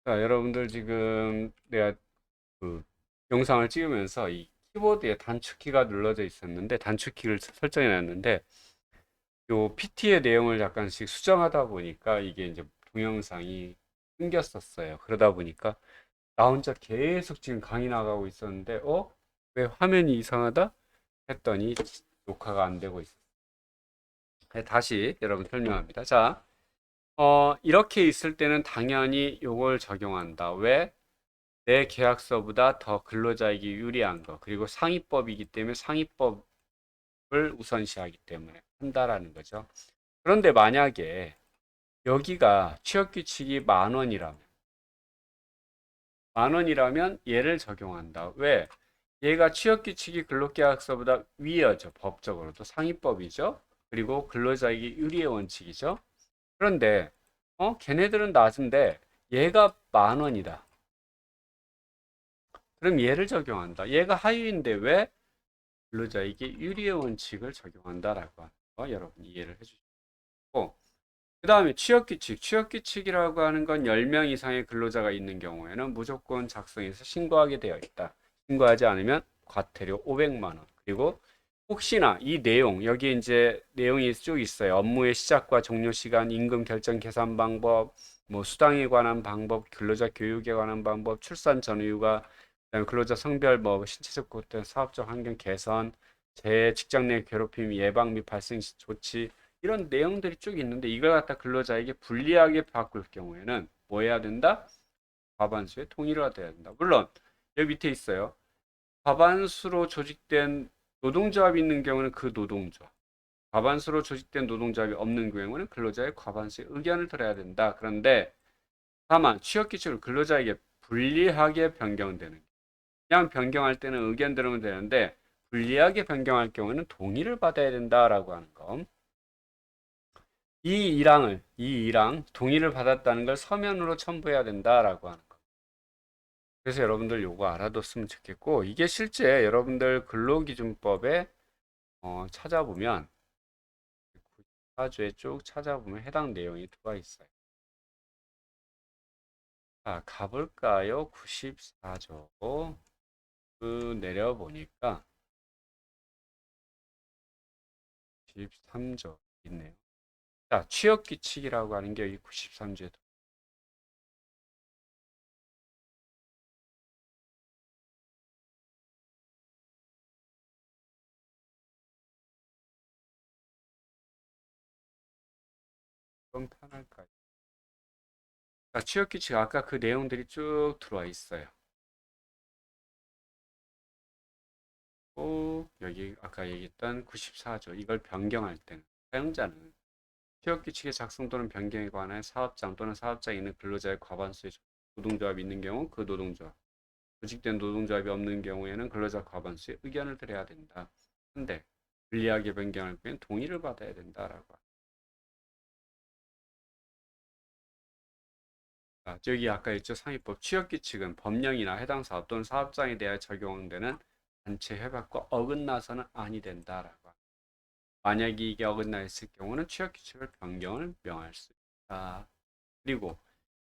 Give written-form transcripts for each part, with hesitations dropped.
자, 여러분들 지금 내가 그 영상을 찍으면서 이 키보드에 단축키가 눌러져 있었는데 단축키를 설정해 놨는데 요 PT의 내용을 약간씩 수정하다 보니까 이게 이제 동영상이 끊겼었어요. 그러다 보니까 나 혼자 계속 지금 강의 나가고 있었는데 왜 화면이 이상하다 했더니 녹화가 안 되고 있어요. 다시 여러분 설명합니다. 자, 이렇게 있을 때는 당연히 요걸 적용한다. 왜? 내 계약서보다 더 근로자에게 유리한 거, 그리고 상위법이기 때문에 상위법을 우선시하기 때문에 한다라는 거죠. 그런데 만약에 여기가 취업규칙이 10,000원이라면, 10,000원이라면 얘를 적용한다. 왜? 얘가 취업규칙이 근로계약서보다 위여죠. 법적으로도 상위법이죠. 그리고 근로자에게 유리의 원칙이죠. 그런데, 걔네들은 낮은데 얘가 10,000원이다. 그럼 얘를 적용한다. 얘가 하위인데 왜 근로자에게 유리의 원칙을 적용한다라고 하는 거 여러분 이해를 해주시고, 그 다음에 취업규칙. 취업규칙이라고 하는 건 10명 이상의 근로자가 있는 경우에는 무조건 작성해서 신고하게 되어 있다. 신고하지 않으면 과태료 500만 원. 그리고 혹시나 이 내용, 여기 이제 내용이 쭉 있어요. 업무의 시작과 종료 시간, 임금 결정 계산 방법, 뭐 수당에 관한 방법, 근로자 교육에 관한 방법, 출산 전후유가, 그다음에 근로자 성별, 뭐 신체적 고통, 사업적 환경 개선, 재 직장 내 괴롭힘 예방 및 발생 시 조치, 이런 내용들이 쭉 있는데 이걸 갖다 근로자에게 불리하게 바꿀 경우에는 뭐 해야 된다? 과반수의 통일을 해야 된다. 물론 여기 밑에 있어요. 과반수로 조직된 노동조합이 있는 경우는 그 노동조합, 과반수로 조직된 노동조합이 없는 경우는 근로자의 과반수의 의견을 들어야 된다. 그런데 다만 취업규칙을 근로자에게 불리하게 변경되는, 그냥 변경할 때는 의견 들으면 되는데 불리하게 변경할 경우는 동의를 받아야 된다라고 하는 거. 이 일항 동의를 받았다는 걸 서면으로 첨부해야 된다라고 하는 거. 그래서 여러분들 요거 알아뒀으면 좋겠고, 이게 실제 여러분들 근로기준법에 찾아보면 94조에 쭉 찾아보면 해당 내용이 들어와 있어요. 자, 가볼까요? 94조. 그 내려보니까 93조 있네요. 자, 취업규칙이라고 하는 게 여기 93조에 좀 편할까요? 자, 취업규칙 아까 그 내용들이 쭉 들어와 있어요. 여기 아까 얘기했던 94조 이걸 변경할 때는 사용자는 취업규칙의 작성 또는 변경에 관해 사업장 또는 사업장에 있는 근로자의 과반수의 노동조합이 있는 경우 그 노동조합, 조직된 노동조합이 없는 경우에는 근로자 과반수의 의견을 들어야 된다. 근데 불리하게 변경할 경우엔 동의를 받아야 된다라고. 저기 아까 있죠. 상위법 취업규칙은 법령이나 해당 사업 또는 사업장에 대해 적용되는 단체 협약과 어긋나서는 아니 된다라고. 만약에 이게 어긋나 있을 경우는 취업규칙을 변경을 명할 수 있다. 그리고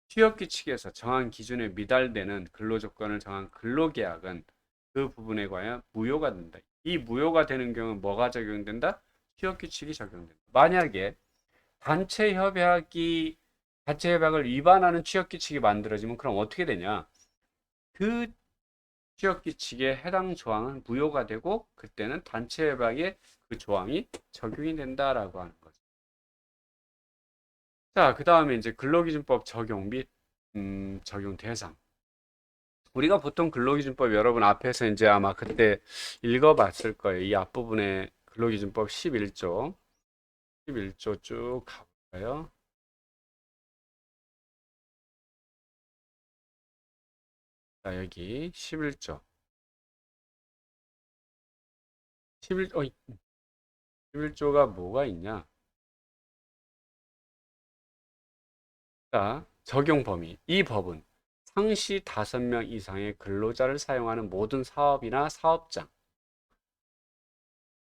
취업규칙에서 정한 기준에 미달되는 근로조건을 정한 근로계약은 그 부분에 관하여 무효가 된다. 이 무효가 되는 경우는 뭐가 적용된다? 취업규칙이 적용된다. 만약에 단체 협약이 단체 협약을 위반하는 취업규칙이 만들어지면 그럼 어떻게 되냐? 그 취업규칙에 해당 조항은 무효가 되고 그때는 단체 협약에 그 조항이 적용이 된다라고 하는 거죠. 자, 그 다음에 이제 근로기준법 적용 및 적용 대상. 우리가 보통 근로기준법 여러분 앞에서 이제 아마 그때 읽어봤을 거예요. 이 앞부분에 근로기준법 11조, 11조 쭉 가볼까요? 자, 여기 11조. 11조가 뭐가 있냐? 자, 적용 범위. 이 법은 상시 5명 이상의 근로자를 사용하는 모든 사업이나 사업장,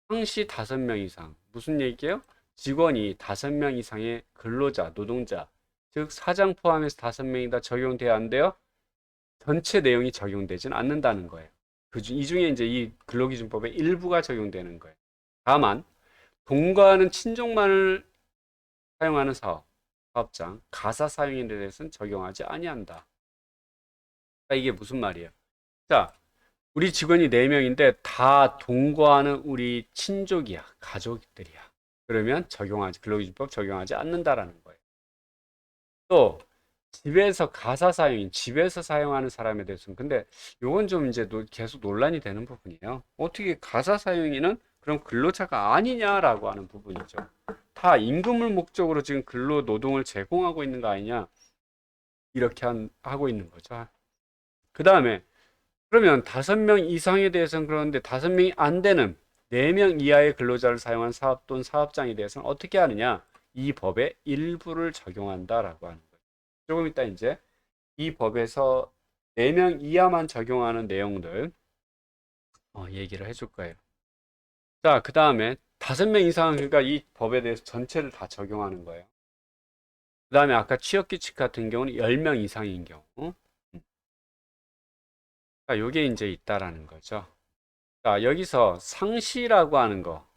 상시 5명 이상. 무슨 얘기예요? 직원이 5명 이상의 근로자, 노동자, 즉 사장 포함해서 5명이다 적용돼야 안 돼요? 전체 내용이 적용되진 않는다는 거예요. 이 중에 이제 이 근로기준법의 일부가 적용되는 거예요. 다만 동거하는 친족만을 사용하는 사업장, 가사 사용에 대해서는 적용하지 아니한다. 그러니까 이게 무슨 말이에요? 자, 우리 직원이 4명인데 다 동거하는 우리 친족이야, 가족들이야. 그러면 근로기준법 적용하지 않는다라는 거예요. 또 집에서 가사 사용인 집에서 사용하는 사람에 대해서는 근데 요건 좀 이제 계속 논란이 되는 부분이에요. 어떻게 가사 사용인은 그럼 근로자가 아니냐라고 하는 부분이죠. 다 임금을 목적으로 지금 근로 노동을 제공하고 있는 거 아니냐 이렇게 하고 있는 거죠. 그 다음에 그러면 5명 이상에 대해서는 그러는데 5명이 안 되는 4명 이하의 근로자를 사용한 사업 또는 사업장에 대해서는 어떻게 하느냐? 이 법의 일부를 적용한다라고 하는 거예요. 조금 이따 이제 이 법에서 4명 이하만 적용하는 내용들 얘기를 해줄 거예요. 자, 그 다음에 5명 이상 그러니까 이 법에 대해서 전체를 다 적용하는 거예요. 그 다음에 아까 취업규칙 같은 경우는 10명 이상인 경우. 자, 요게 이제 있다라는 거죠. 자, 여기서 상시라고 하는 거.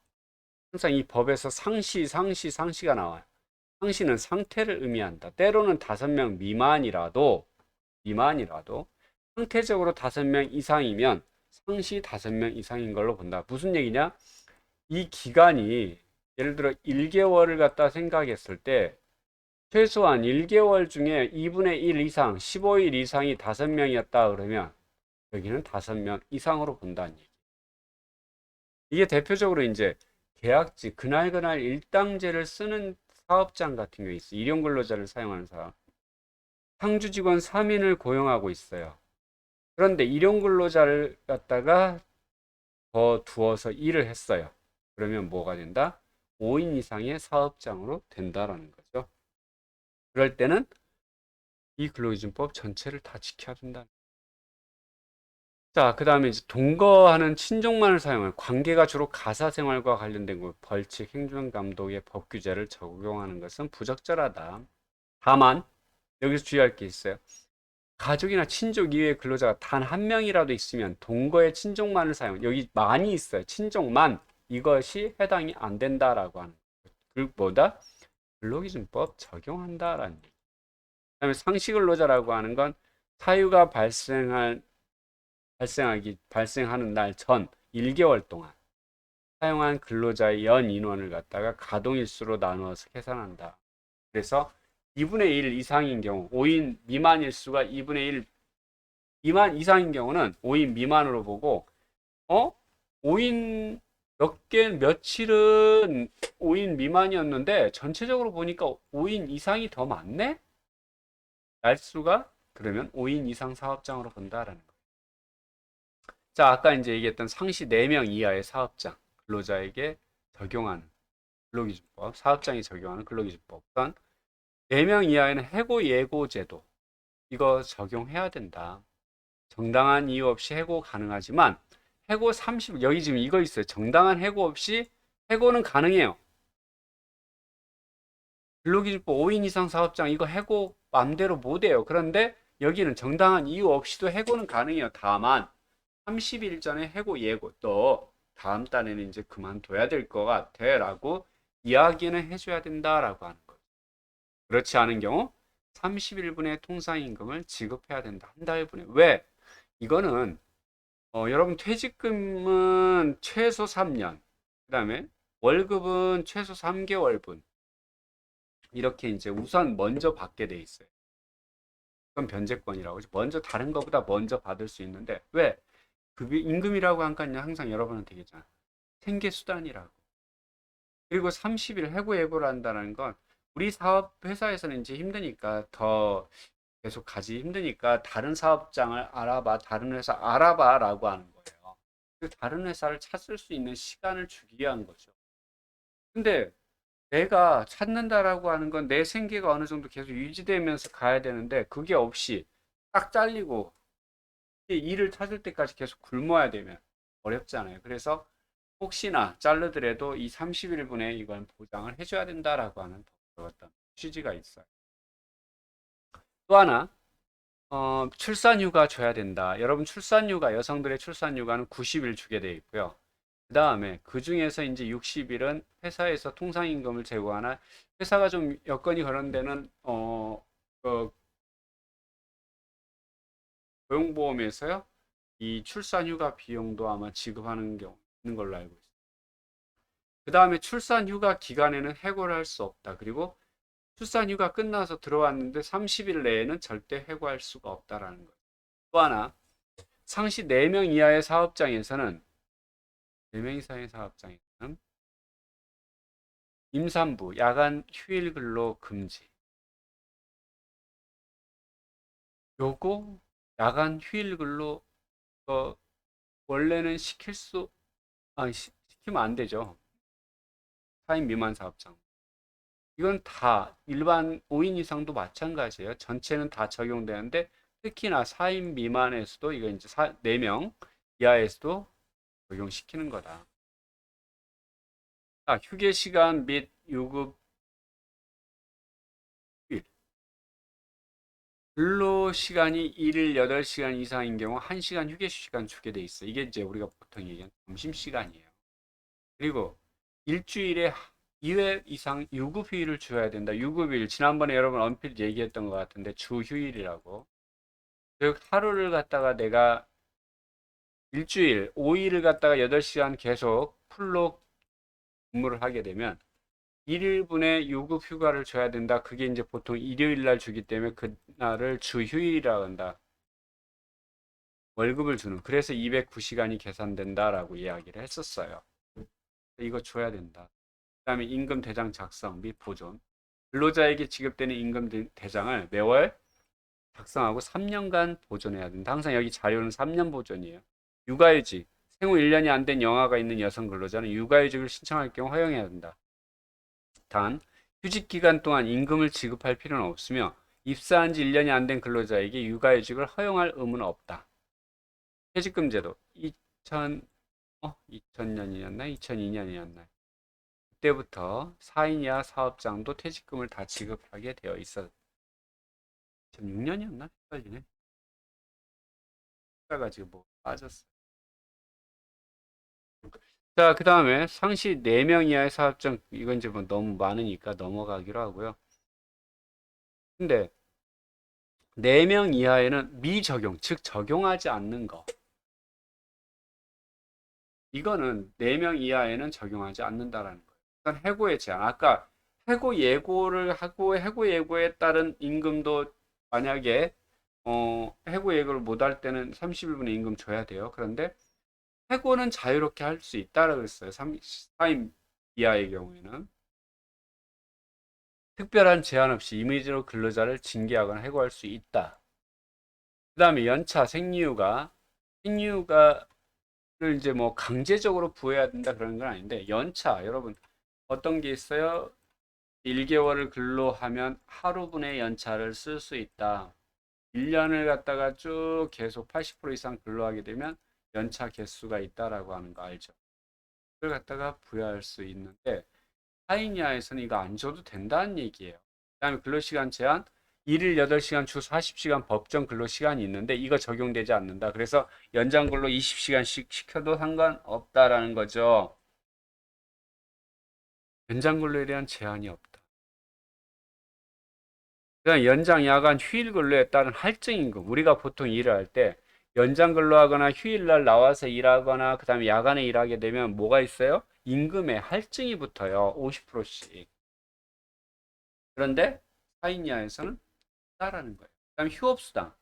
항상 이 법에서 상시가 나와요. 상시는 상태를 의미한다. 때로는 5명 미만이라도 상태적으로 5명 이상이면 상시 5명 이상인 걸로 본다. 무슨 얘기냐? 이 기간이 예를 들어 1개월을 갖다 생각했을 때 최소한 1개월 중에 2분의 1 이상, 15일 이상이 5명이었다 그러면 여기는 5명 이상으로 본다는 얘기. 이게 대표적으로 이제 계약직, 그날 일당제를 쓰는 사업장 같은 게 있어요. 일용 근로자를 사용하는 사업. 상주 직원 3인을 고용하고 있어요. 그런데 일용 근로자를 갖다가 더 두어서 일을 했어요. 그러면 뭐가 된다? 5인 이상의 사업장으로 된다라는 거죠. 그럴 때는 이 근로기준법 전체를 다 지켜야 된다. 자, 그 다음에 이제 동거하는 친족만을 사용한 관계가 주로 가사 생활과 관련된 것, 벌칙, 행정감독의 법 규제를 적용하는 것은 부적절하다. 다만 여기서 주의할 게 있어요. 가족이나 친족 이외의 근로자가 단 1명이라도 있으면 동거의 친족만을 사용. 여기 만이 있어요. 친족만 이것이 해당이 안 된다라고 하는. 그 뭐다? 근로기준법 적용한다라는 얘기. 그다음에 상시 근로자라고 하는 건 사유가 발생하는 날 전 1개월 동안 사용한 근로자의 연 인원을 갖다가 가동일수로 나누어서 계산한다. 그래서 2분의 1 이상인 경우 5인 미만일 수가 2분의 1 미만 이상인 경우는 5인 미만으로 보고 5인 며칠은 5인 미만이었는데 전체적으로 보니까 5인 이상이 더 많네? 날수가 그러면 5인 이상 사업장으로 본다라는 거예요. 자, 아까 이제 얘기했던 상시 4명 이하의 사업장 근로자에게 적용하는 근로기준법, 사업장이 적용하는 근로기준법. 우선 4명 이하에는 해고 예고 제도 이거 적용해야 된다. 정당한 이유 없이 해고 가능하지만 해고 30 여기 지금 이거 있어요. 정당한 해고 없이 해고는 가능해요. 근로기준법 5인 이상 사업장 이거 해고 맘대로 못해요. 그런데 여기는 정당한 이유 없이도 해고는 가능해요. 다만 30일 전에 해고 예고 또 다음 달에는 이제 그만둬야 될 것 같아 라고 이야기는 해줘야 된다라고 하는 거죠. 그렇지 않은 경우 30일분의 통상임금을 지급해야 된다. 한 달분에. 왜? 이거는 여러분 퇴직금은 최소 3년 그 다음에 월급은 최소 3개월분 이렇게 이제 우선 먼저 받게 돼 있어요. 그건 변제권이라고 하죠. 먼저 다른 것보다 먼저 받을 수 있는데 왜? 임금이라고 한 건 항상 여러분한테 얘기했잖아. 생계 수단이라고. 그리고 30일 해고 예고를 한다는 건 우리 사업 회사에서는 이제 힘드니까 더 계속 가지 힘드니까 다른 사업장을 알아봐, 다른 회사 알아봐라고 하는 거예요. 그 다른 회사를 찾을 수 있는 시간을 주기 위한 거죠. 근데 내가 찾는다라고 하는 건 내 생계가 어느 정도 계속 유지되면서 가야 되는데 그게 없이 딱 잘리고 일을 찾을 때까지 계속 굶어야 되면 어렵잖아요. 그래서 혹시나 자르더라도 이 30일분에 이건 보장을 해줘야 된다라고 하는 어떤 취지가 있어요. 또 하나, 출산휴가 줘야 된다. 여러분, 출산휴가, 여성들의 출산휴가는 90일 주게 되어 있고요. 그 다음에 그 중에서 이제 60일은 회사에서 통상임금을 제공하나, 회사가 좀 여건이 그런 데는, 그 고용보험에서요, 이 출산휴가 비용도 아마 지급하는 경우 있는 걸로 알고 있습니다. 그 다음에 출산휴가 기간에는 해고를 할 수 없다. 그리고 출산휴가 끝나서 들어왔는데 30일 내에는 절대 해고할 수가 없다라는 거예요. 또 하나, 상시 4명 이하의 사업장에서는 4명 이상의 사업장에서는 임산부, 야간 휴일 근로 금지. 요거 야간 휴일 근로 원래는 시키면 안 되죠. 4인 미만 사업장. 이건 다 일반 5인 이상도 마찬가지예요. 전체는 다 적용되는데 특히나 4인 미만에서도 이거 이제 4명 이하에서도 적용시키는 거다. 자, 휴게 시간 및 유급 휴일. 근로 시간이 일일 8시간 이상인 경우 1시간 휴게 시간 주게 돼 있어. 이게 이제 우리가 보통 얘기하는 점심 시간이에요. 그리고 일주일에 2회 이상 유급 휴일을 줘야 된다. 유급일 지난번에 여러분 언필 얘기했던 것 같은데 주 휴일이라고. 즉 하루를 갖다가 내가 일주일 5일을 갖다가 8시간 계속 풀로 근무를 하게 되면 1일분의 유급 휴가를 줘야 된다. 그게 이제 보통 일요일 날 주기 때문에 그날을 주 휴일이라고 한다. 월급을 주는. 그래서 209시간이 계산된다라고 이야기를 했었어요. 이거 줘야 된다. 그다음에 임금 대장 작성 및 보존. 근로자에게 지급되는 임금 대장을 매월 작성하고 3년간 보존해야 된다. 항상 여기 자료는 3년 보존이에요. 육아휴직. 생후 1년이 안 된 영아가 있는 여성 근로자는 육아휴직을 신청할 경우 허용해야 된다. 단, 휴직 기간 동안 임금을 지급할 필요는 없으며 입사한 지 1년이 안 된 근로자에게 육아휴직을 허용할 의무는 없다. 퇴직금 제도 2000년이었나 2002년이었나 그때부터 4인 이하 사업장도 퇴직금을 다 지급하게 되어 있었다. 2006년이었나? 헷갈리네. 가지고 뭐 빠졌어. 자, 그 다음에 상시 4명 이하의 사업장, 이건 이제 뭐 너무 많으니까 넘어가기로 하고요. 근데 4명 이하에는 미적용, 즉 적용하지 않는 거. 이거는 4명 이하에는 적용하지 않는다라는 거예요. 일단 해고의 제한. 아까 해고 예고를 하고 해고 예고에 따른 임금도 만약에 해고 예고를 못 할 때는 30일분의 임금 줘야 돼요. 그런데 해고는 자유롭게 할 수 있다라고 그랬어요. 4인 이하의 경우에는. 특별한 제한 없이 임의로 근로자를 징계하거나 해고할 수 있다. 그 다음에 연차, 생리휴가를 이제 뭐 강제적으로 부여해야 된다 그런 건 아닌데, 연차, 여러분, 어떤 게 있어요? 1개월을 근로하면 하루분의 연차를 쓸 수 있다. 1년을 갖다가 쭉 계속 80% 이상 근로하게 되면 연차 개수가 있다라고 하는 거 알죠? 그걸 갖다가 부여할 수 있는데, 타인 이하에서는 이거 안 줘도 된다는 얘기예요. 그다음에 근로시간 제한 1일 8시간 주 40시간 법정 근로시간이 있는데 이거 적용되지 않는다. 그래서 연장 근로 20시간씩 시켜도 상관없다라는 거죠. 연장 근로에 대한 제한이 없다. 그냥 연장 야간 휴일 근로에 따른 할증임금. 우리가 보통 일을 할 때 연장 근로하거나 휴일날 나와서 일하거나 그다음에 야간에 일하게 되면 뭐가 있어요? 임금에 할증이 붙어요. 50%씩. 그런데 4인 이하에서는 없다라는 거예요. 그다음 휴업수당.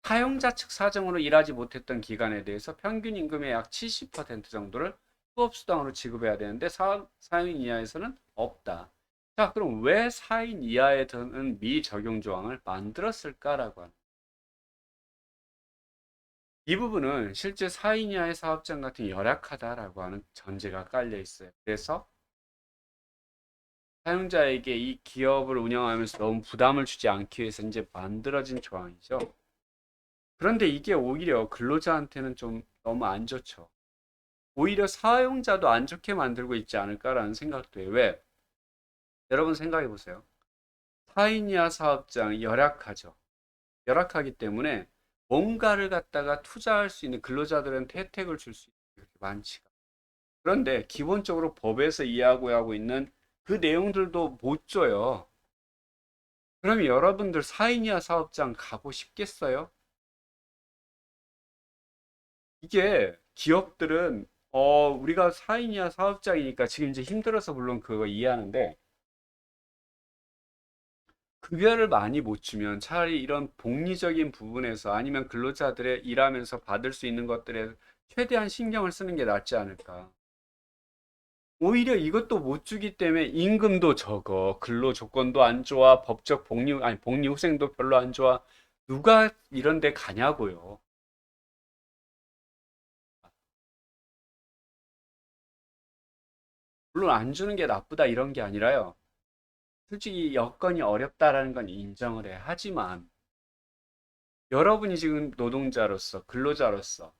사용자 측 사정으로 일하지 못했던 기간에 대해서 평균 임금의 약 70% 정도를 휴업수당으로 지급해야 되는데 4인 이하에서는 없다. 자, 그럼 왜 4인 이하에서는 미적용 조항을 만들었을까라고 하는 이 부분은 실제 4인 이하의 사업장 같은 열악하다라고 하는 전제가 깔려 있어요. 그래서 사용자에게 이 기업을 운영하면서 너무 부담을 주지 않기 위해서 이제 만들어진 조항이죠. 그런데 이게 오히려 근로자한테는 좀 너무 안 좋죠. 오히려 사용자도 안 좋게 만들고 있지 않을까라는 생각도 해요. 왜? 여러분 생각해 보세요. 4인 이하 사업장 열악하죠. 열악하기 때문에 뭔가를 갖다가 투자할 수 있는 근로자들한테 혜택을 줄 수 있는 게 그렇게 많지가. 그런데 기본적으로 법에서 이야기하고 있는 그 내용들도 못 줘요. 그럼 여러분들 4인 이하 사업장 가고 싶겠어요? 이게 기업들은 우리가 4인 이하 사업장이니까 지금 이제 힘들어서 물론 그거 이해하는데 급여를 많이 못 주면 차라리 이런 복리적인 부분에서 아니면 근로자들의 일하면서 받을 수 있는 것들에 최대한 신경을 쓰는 게 낫지 않을까. 오히려 이것도 못 주기 때문에 임금도 적어, 근로 조건도 안 좋아, 법적 복리, 아니, 복리 후생도 별로 안 좋아. 누가 이런 데 가냐고요. 물론 안 주는 게 나쁘다 이런 게 아니라요. 솔직히 여건이 어렵다라는 건 인정을 해. 하지만 여러분이 지금 노동자로서, 근로자로서,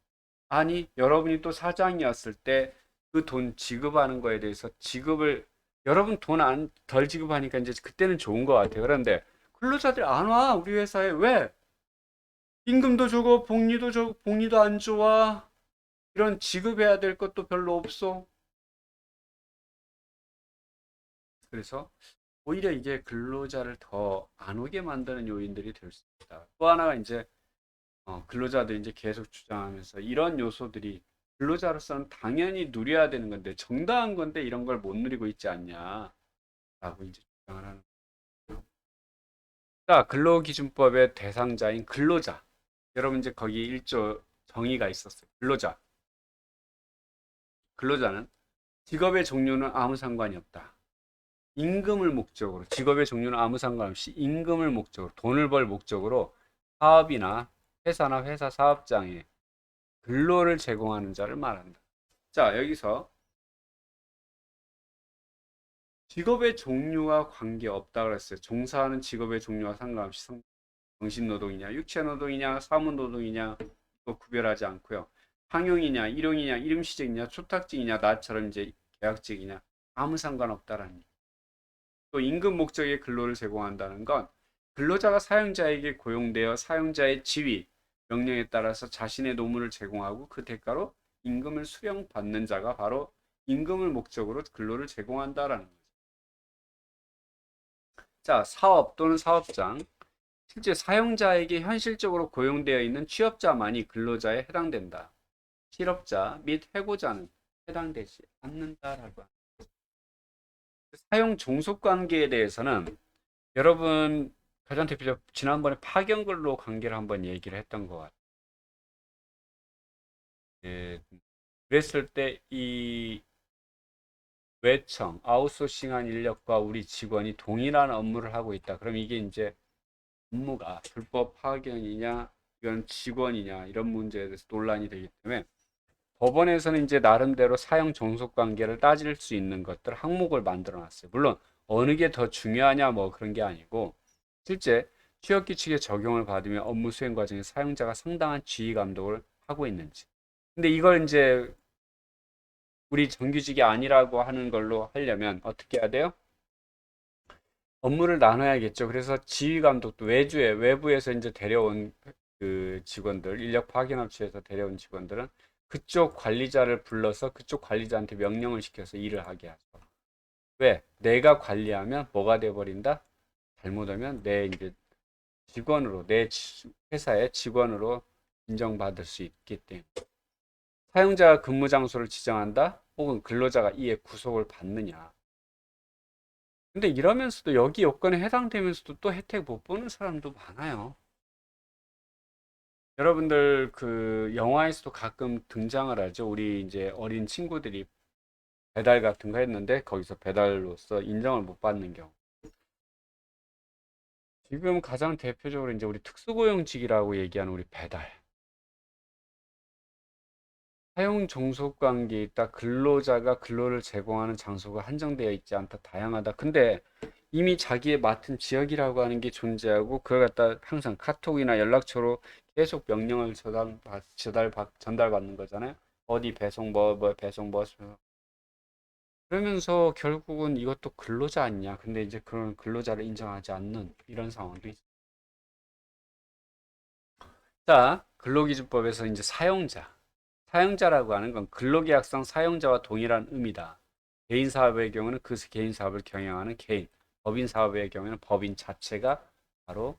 아니, 여러분이 또 사장이었을 때 그 돈 지급하는 거에 대해서 지급을, 여러분 돈 덜 지급하니까 이제 그때는 좋은 것 같아요. 그런데 근로자들이 안 와, 우리 회사에. 왜? 임금도 주고, 복리도 주고, 복리도 안 좋아. 이런 지급해야 될 것도 별로 없어. 그래서 오히려 이게 근로자를 더 안 오게 만드는 요인들이 될 수 있다. 또 하나가 이제 근로자들이 이제 계속 주장하면서 이런 요소들이 근로자로서는 당연히 누려야 되는 건데 정당한 건데 이런 걸 못 누리고 있지 않냐라고 이제 주장을 하는 거예요. 자, 근로기준법의 대상자인 근로자. 여러분 이제 거기 1조 정의가 있었어요. 근로자. 근로자는 직업의 종류는 아무 상관이 없다. 임금을 목적으로, 직업의 종류는 아무 상관없이 임금을 목적으로, 돈을 벌 목적으로 사업이나 회사나 회사 사업장에 근로를 제공하는 자를 말한다. 자, 여기서 직업의 종류와 관계없다 그랬어요. 종사하는 직업의 종류와 상관없이 정신노동이냐, 육체노동이냐, 사무노동이냐, 또 구별하지 않고요. 상용이냐, 일용이냐, 이름시직이냐, 초탁직이냐, 나처럼 이제 계약직이냐, 아무 상관없다라는. 또 임금 목적의 근로를 제공한다는 건 근로자가 사용자에게 고용되어 사용자의 지위, 명령에 따라서 자신의 노무를 제공하고 그 대가로 임금을 수령받는 자가 바로 임금을 목적으로 근로를 제공한다라는 거죠. 자, 사업 또는 사업장. 실제 사용자에게 현실적으로 고용되어 있는 취업자만이 근로자에 해당된다. 실업자 및 해고자는 해당되지 않는다라고 합니다. 사용 종속 관계에 대해서는 여러분 가장 대표적 지난번에 파견근로 관계를 한번 얘기를 했던 것 같아요. 예, 그랬을 때 이 외청, 아웃소싱한 인력과 우리 직원이 동일한 업무를 하고 있다. 그럼 이게 이제 업무가 불법 파견이냐, 이건 직원이냐 이런 문제에 대해서 논란이 되기 때문에 법원에서는 이제 나름대로 사용 종속 관계를 따질 수 있는 것들 항목을 만들어 놨어요. 물론 어느 게 더 중요하냐 뭐 그런 게 아니고 실제 취업규칙에 적용을 받으면 업무 수행 과정에 사용자가 상당한 지휘 감독을 하고 있는지. 근데 이걸 이제 우리 정규직이 아니라고 하는 걸로 하려면 어떻게 해야 돼요? 업무를 나눠야겠죠. 그래서 지휘 감독도 외부에서 이제 데려온 그 직원들, 인력 파견 업체에서 데려온 직원들은 그쪽 관리자를 불러서 그쪽 관리자한테 명령을 시켜서 일을 하게 하죠. 왜? 내가 관리하면 뭐가 돼 버린다? 잘못하면 내 이제 직원으로 회사의 직원으로 인정받을 수 있기 때문에 사용자가 근무 장소를 지정한다? 혹은 근로자가 이에 구속을 받느냐? 근데 이러면서도 여기 요건에 해당되면서도 또 혜택 못 보는 사람도 많아요. 여러분들 그 영화에서도 가끔 등장을 하죠. 우리 이제 어린 친구들이 배달 같은 거 했는데 거기서 배달로서 인정을 못 받는 경우. 지금 가장 대표적으로 이제 우리 특수고용직이라고 얘기하는 우리 배달. 사용 종속 관계에 있다. 근로자가 근로를 제공하는 장소가 한정되어 있지 않다. 다양하다. 근데 이미 자기의 맡은 지역이라고 하는 게 존재하고 그걸 갖다 항상 카톡이나 연락처로 계속 명령을 전달받는 거잖아요. 어디 배송 뭐 배송 뭐 그러면서 결국은 이것도 근로자 아니냐. 근데 이제 그런 근로자를 인정하지 않는 이런 상황도 있어요. 자, 근로기준법에서 이제 사용자라고 하는 건 근로계약상 사용자와 동일한 의미다. 개인 사업의 경우는 그 개인 사업을 경영하는 개인, 법인 사업의 경우에는 법인 자체가 바로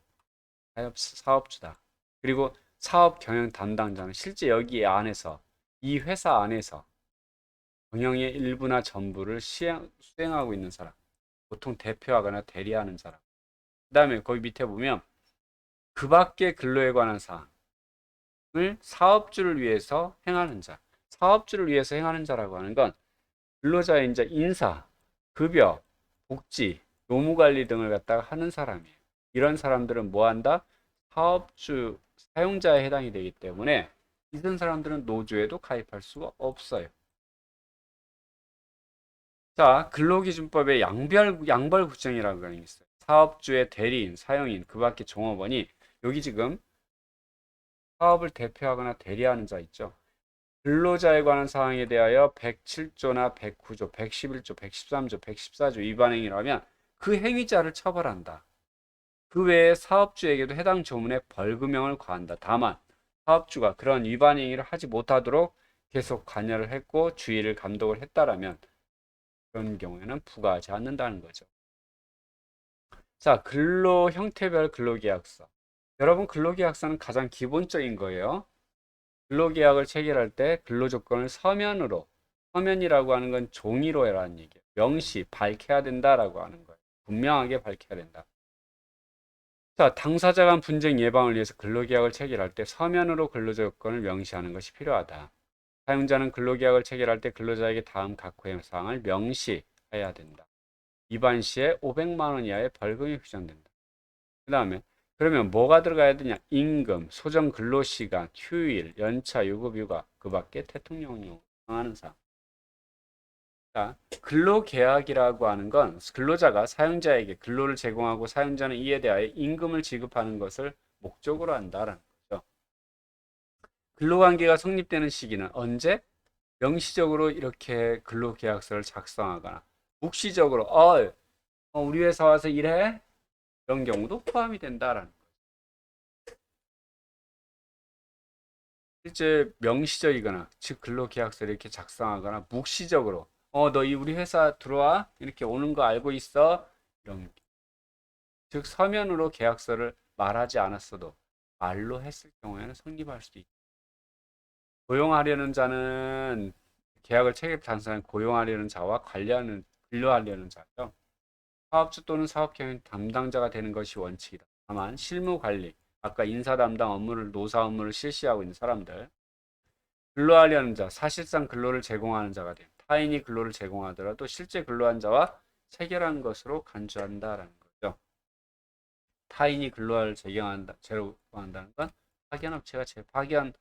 사업주다. 그리고 사업 경영 담당자는 실제 여기 안에서 이 회사 안에서 경영의 일부나 전부를 수행하고 있는 사람, 보통 대표하거나 대리하는 사람. 그 다음에 거기 밑에 보면 그 밖의 근로에 관한 사항을 사업주를 위해서 행하는 자. 사업주를 위해서 행하는 자라고 하는 건 근로자의 이제 인사, 급여, 복지, 노무관리 등을 갖다가 하는 사람이에요. 이런 사람들은 뭐 한다? 사업주, 사용자에 해당이 되기 때문에 이런 사람들은 노조에도 가입할 수가 없어요. 자, 근로기준법의 양벌 구정이라고 하는 게 있어요. 사업주의 대리인, 사용인, 그 밖에 종업원이 여기 지금 사업을 대표하거나 대리하는 자 있죠. 근로자에 관한 사항에 대하여 107조나 109조, 111조, 113조, 114조 위반 행위라면 그 행위자를 처벌한다. 그 외에 사업주에게도 해당 조문에 벌금형을 과한다. 다만 사업주가 그런 위반 행위를 하지 못하도록 계속 관여를 했고 주의를 감독을 했다라면 그런 경우에는 부과하지 않는다는 거죠. 자, 근로 형태별 근로계약서. 여러분 근로계약서는 가장 기본적인 거예요. 근로계약을 체결할 때 근로조건을 서면이라고 하는 건 종이로 해라는 얘기예요. 명시, 밝혀야 된다라고 하는 거예요. 분명하게 밝혀야 된다. 자, 당사자 간 분쟁 예방을 위해서 근로계약을 체결할 때 서면으로 근로조건을 명시하는 것이 필요하다. 사용자는 근로계약을 체결할 때 근로자에게 다음 각 사항을 명시해야 된다. 위반 시에 500만 원 이하의 벌금이 규정된다. 그 다음에 그러면 뭐가 들어가야 되냐? 임금, 소정 근로시간, 휴일, 연차, 유급휴가, 그 밖에 대통령령 정하는 사항. 자, 근로계약이라고 하는 건 근로자가 사용자에게 근로를 제공하고 사용자는 이에 대하여 임금을 지급하는 것을 목적으로 한다라는 거죠. 근로관계가 성립되는 시기는 언제? 명시적으로 이렇게 근로계약서를 작성하거나 묵시적으로 우리 회사 와서 일해? 이런 경우도 포함이 된다라는 거죠. 실제 명시적이거나 즉 근로계약서를 이렇게 작성하거나 묵시적으로 너 우리 회사 들어와 이렇게 오는 거 알고 있어? 이런 즉 서면으로 계약서를 말하지 않았어도 말로 했을 경우에는 성립할 수도 있다. 고용하려는 자는 계약을 체결 당사자는 고용하려는 자와 관리하는 근로하려는 자죠. 사업주 또는 사업경영 담당자가 되는 것이 원칙이다. 다만 실무 관리, 아까 인사 담당 업무를 노사 업무를 실시하고 있는 사람들, 근로하려는 자, 사실상 근로를 제공하는 자가 돼. 타인이 근로를 제공하더라도 실제 근로한 자와 체결한 것으로 간주한다라는 거죠. 타인이 근로를 제공한다는 건 파견업체가 파견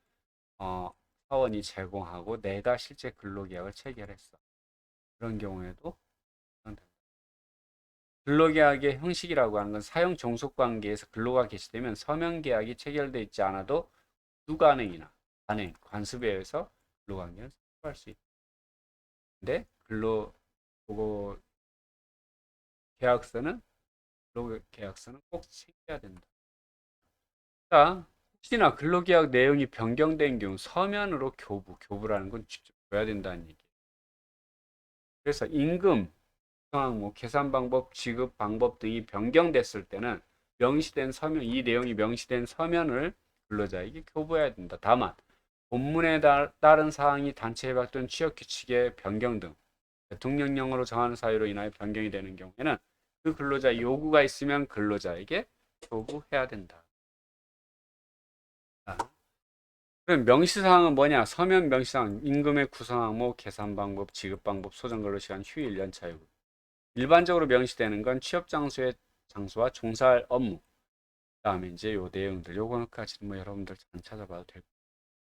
사원이 제공하고 내가 실제 근로계약을 체결했어. 그런 경우에도 근로계약의 형식이라고 하는 건 사용 종속 관계에서 근로가 개시되면 서면 계약이 체결되어 있지 않아도 누간행이나 관행, 관습에 의해서 근로관계는 성립할 수 있다. 근데 그거 근로계약서는 꼭 챙겨야 된다. 자, 혹시나 근로계약 내용이 변경된 경우 서면으로 교부라는 건 직접 줘야 된다는 얘기예요. 그래서 임금, 항목, 계산 방법, 지급 방법 등이 변경됐을 때는 이 내용이 명시된 서면을 근로자에게 교부해야 된다. 다만 본문에 따른 사항이 단체에 받던 취업 규칙의 변경 등 대통령령으로 정하는 사유로 인하여 변경이 되는 경우에는 그 근로자 요구가 있으면 근로자에게 교부해야 된다. 그럼 명시사항은 뭐냐? 서면 명시사항, 임금의 구성 항목, 계산 방법, 지급 방법, 소정 근로시간, 휴일, 연차 요구. 일반적으로 명시되는 건 취업 장소와 종사할 업무. 그다음에 이제 요 내용들, 요거까지는 뭐 여러분들 잘 찾아봐도 되고.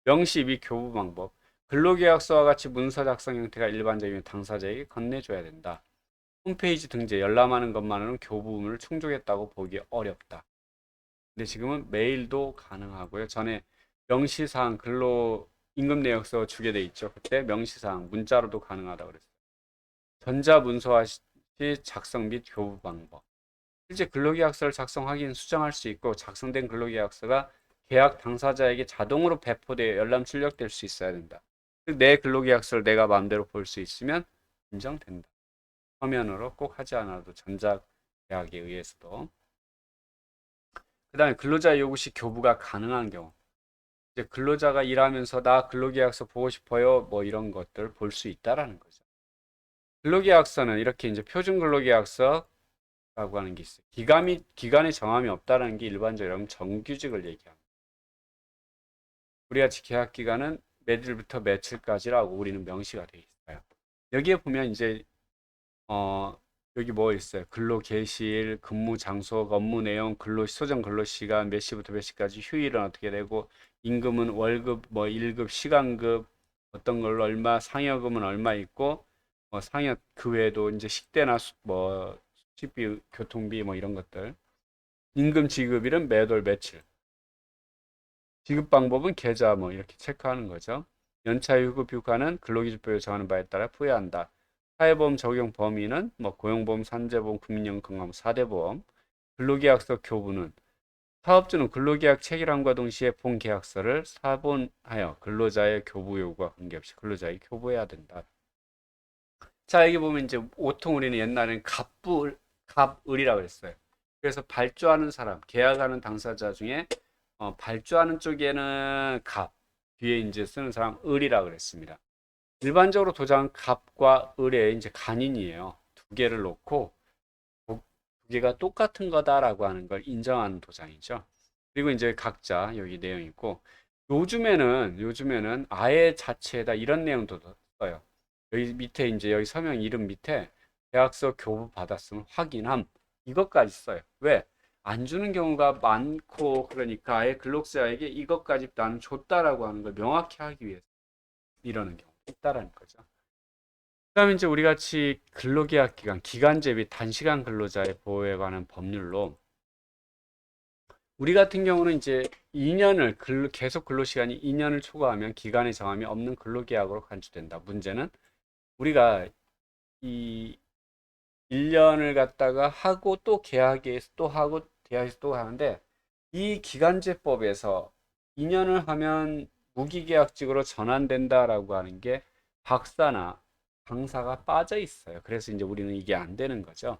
명시 및 교부 방법. 근로계약서와 같이 문서 작성 형태가 일반적이면 당사자에게 건네줘야 된다. 홈페이지 등재, 열람하는 것만으로는 교부문을 충족했다고 보기 어렵다. 근데 지금은 메일도 가능하고요. 전에 명시사항 근로 임금 내역서 주게 돼 있죠. 그때 명시사항 문자로도 가능하다고 그랬어요. 전자문서화 시 작성 및 교부 방법. 실제 근로계약서를 작성하기는 수정할 수 있고 작성된 근로계약서가 계약 당사자에게 자동으로 배포되어 열람 출력될 수 있어야 된다. 즉, 내 근로계약서를 내가 마음대로 볼 수 있으면 인정된다. 서면으로 꼭 하지 않아도 전자계약에 의해서도. 그 다음에 근로자 요구 시 교부가 가능한 경우. 이제 근로자가 일하면서 나 근로계약서 보고 싶어요. 뭐 이런 것들 볼 수 있다라는 거죠. 근로계약서는 이렇게 이제 표준 근로계약서라고 하는 게 있어요. 기간의 정함이 없다라는 게 일반적으로 정규직을 얘기합니다. 우리 같이 계약 기간은 며칠부터 며칠까지라고 우리는 명시가 되어 있어요. 여기에 보면 이제 여기 뭐 있어요? 근로 개시일, 근무 장소, 업무 내용, 소정 근로 시간, 몇 시부터 몇 시까지, 휴일은 어떻게 되고, 임금은 월급, 뭐 1급, 시간급, 어떤 걸로 얼마, 상여금은 얼마 있고, 상여 그 외에도 이제 식대나 뭐 식비, 교통비 뭐 이런 것들. 임금 지급일은 매월 며칠. 지급 방법은 계좌 뭐 이렇게 체크하는 거죠. 연차 유급 휴가는 근로기준법에 정하는 바에 따라 부여한다. 사회보험 적용 범위는 뭐 고용보험, 산재보험, 국민연금, 건강보험, 4대 보험. 근로계약서 교부는 사업주는 근로계약 체결함과 동시에 본 계약서를 사본하여 근로자의 교부 요구와 관계없이 근로자에게 교부해야 된다. 자, 여기 보면 이제 보통 우리는 옛날에는 갑을이라고 했어요. 그래서 발주하는 사람, 계약하는 당사자 중에 발주하는 쪽에는 갑, 뒤에 이제 쓰는 사람 을이라고 그랬습니다. 일반적으로 도장은 갑과 을의 이제 간인이에요. 두 개를 놓고 두 개가 똑같은 거다라고 하는 걸 인정하는 도장이죠. 그리고 이제 각자 여기 내용 있고 요즘에는 아예 자체에다 이런 내용도 써요. 여기 밑에 이제 여기 서명 이름 밑에 계약서 교부 받았으면 확인함 이것까지 써요. 왜? 안 주는 경우가 많고 그러니까 아예 근로자에게 이것까지 나는 줬다라고 하는 걸 명확히 하기 위해서 이러는 경우가 있다라는 거죠. 그다음에 이제 우리 같이 근로계약 기간, 기간제 및 단시간 근로자의 보호에 관한 법률로 우리 같은 경우는 이제 2년을 계속 근로시간이 2년을 초과하면 기간의 정함이 없는 근로계약으로 간주된다. 문제는 우리가 이 1년을 갖다가 하고 또 계약에서 또 하고 계약에서 또 하는데 이 기간제법에서 2년을 하면 무기계약직으로 전환된다라고 하는 게 박사나 강사가 빠져 있어요. 그래서 이제 우리는 이게 안 되는 거죠.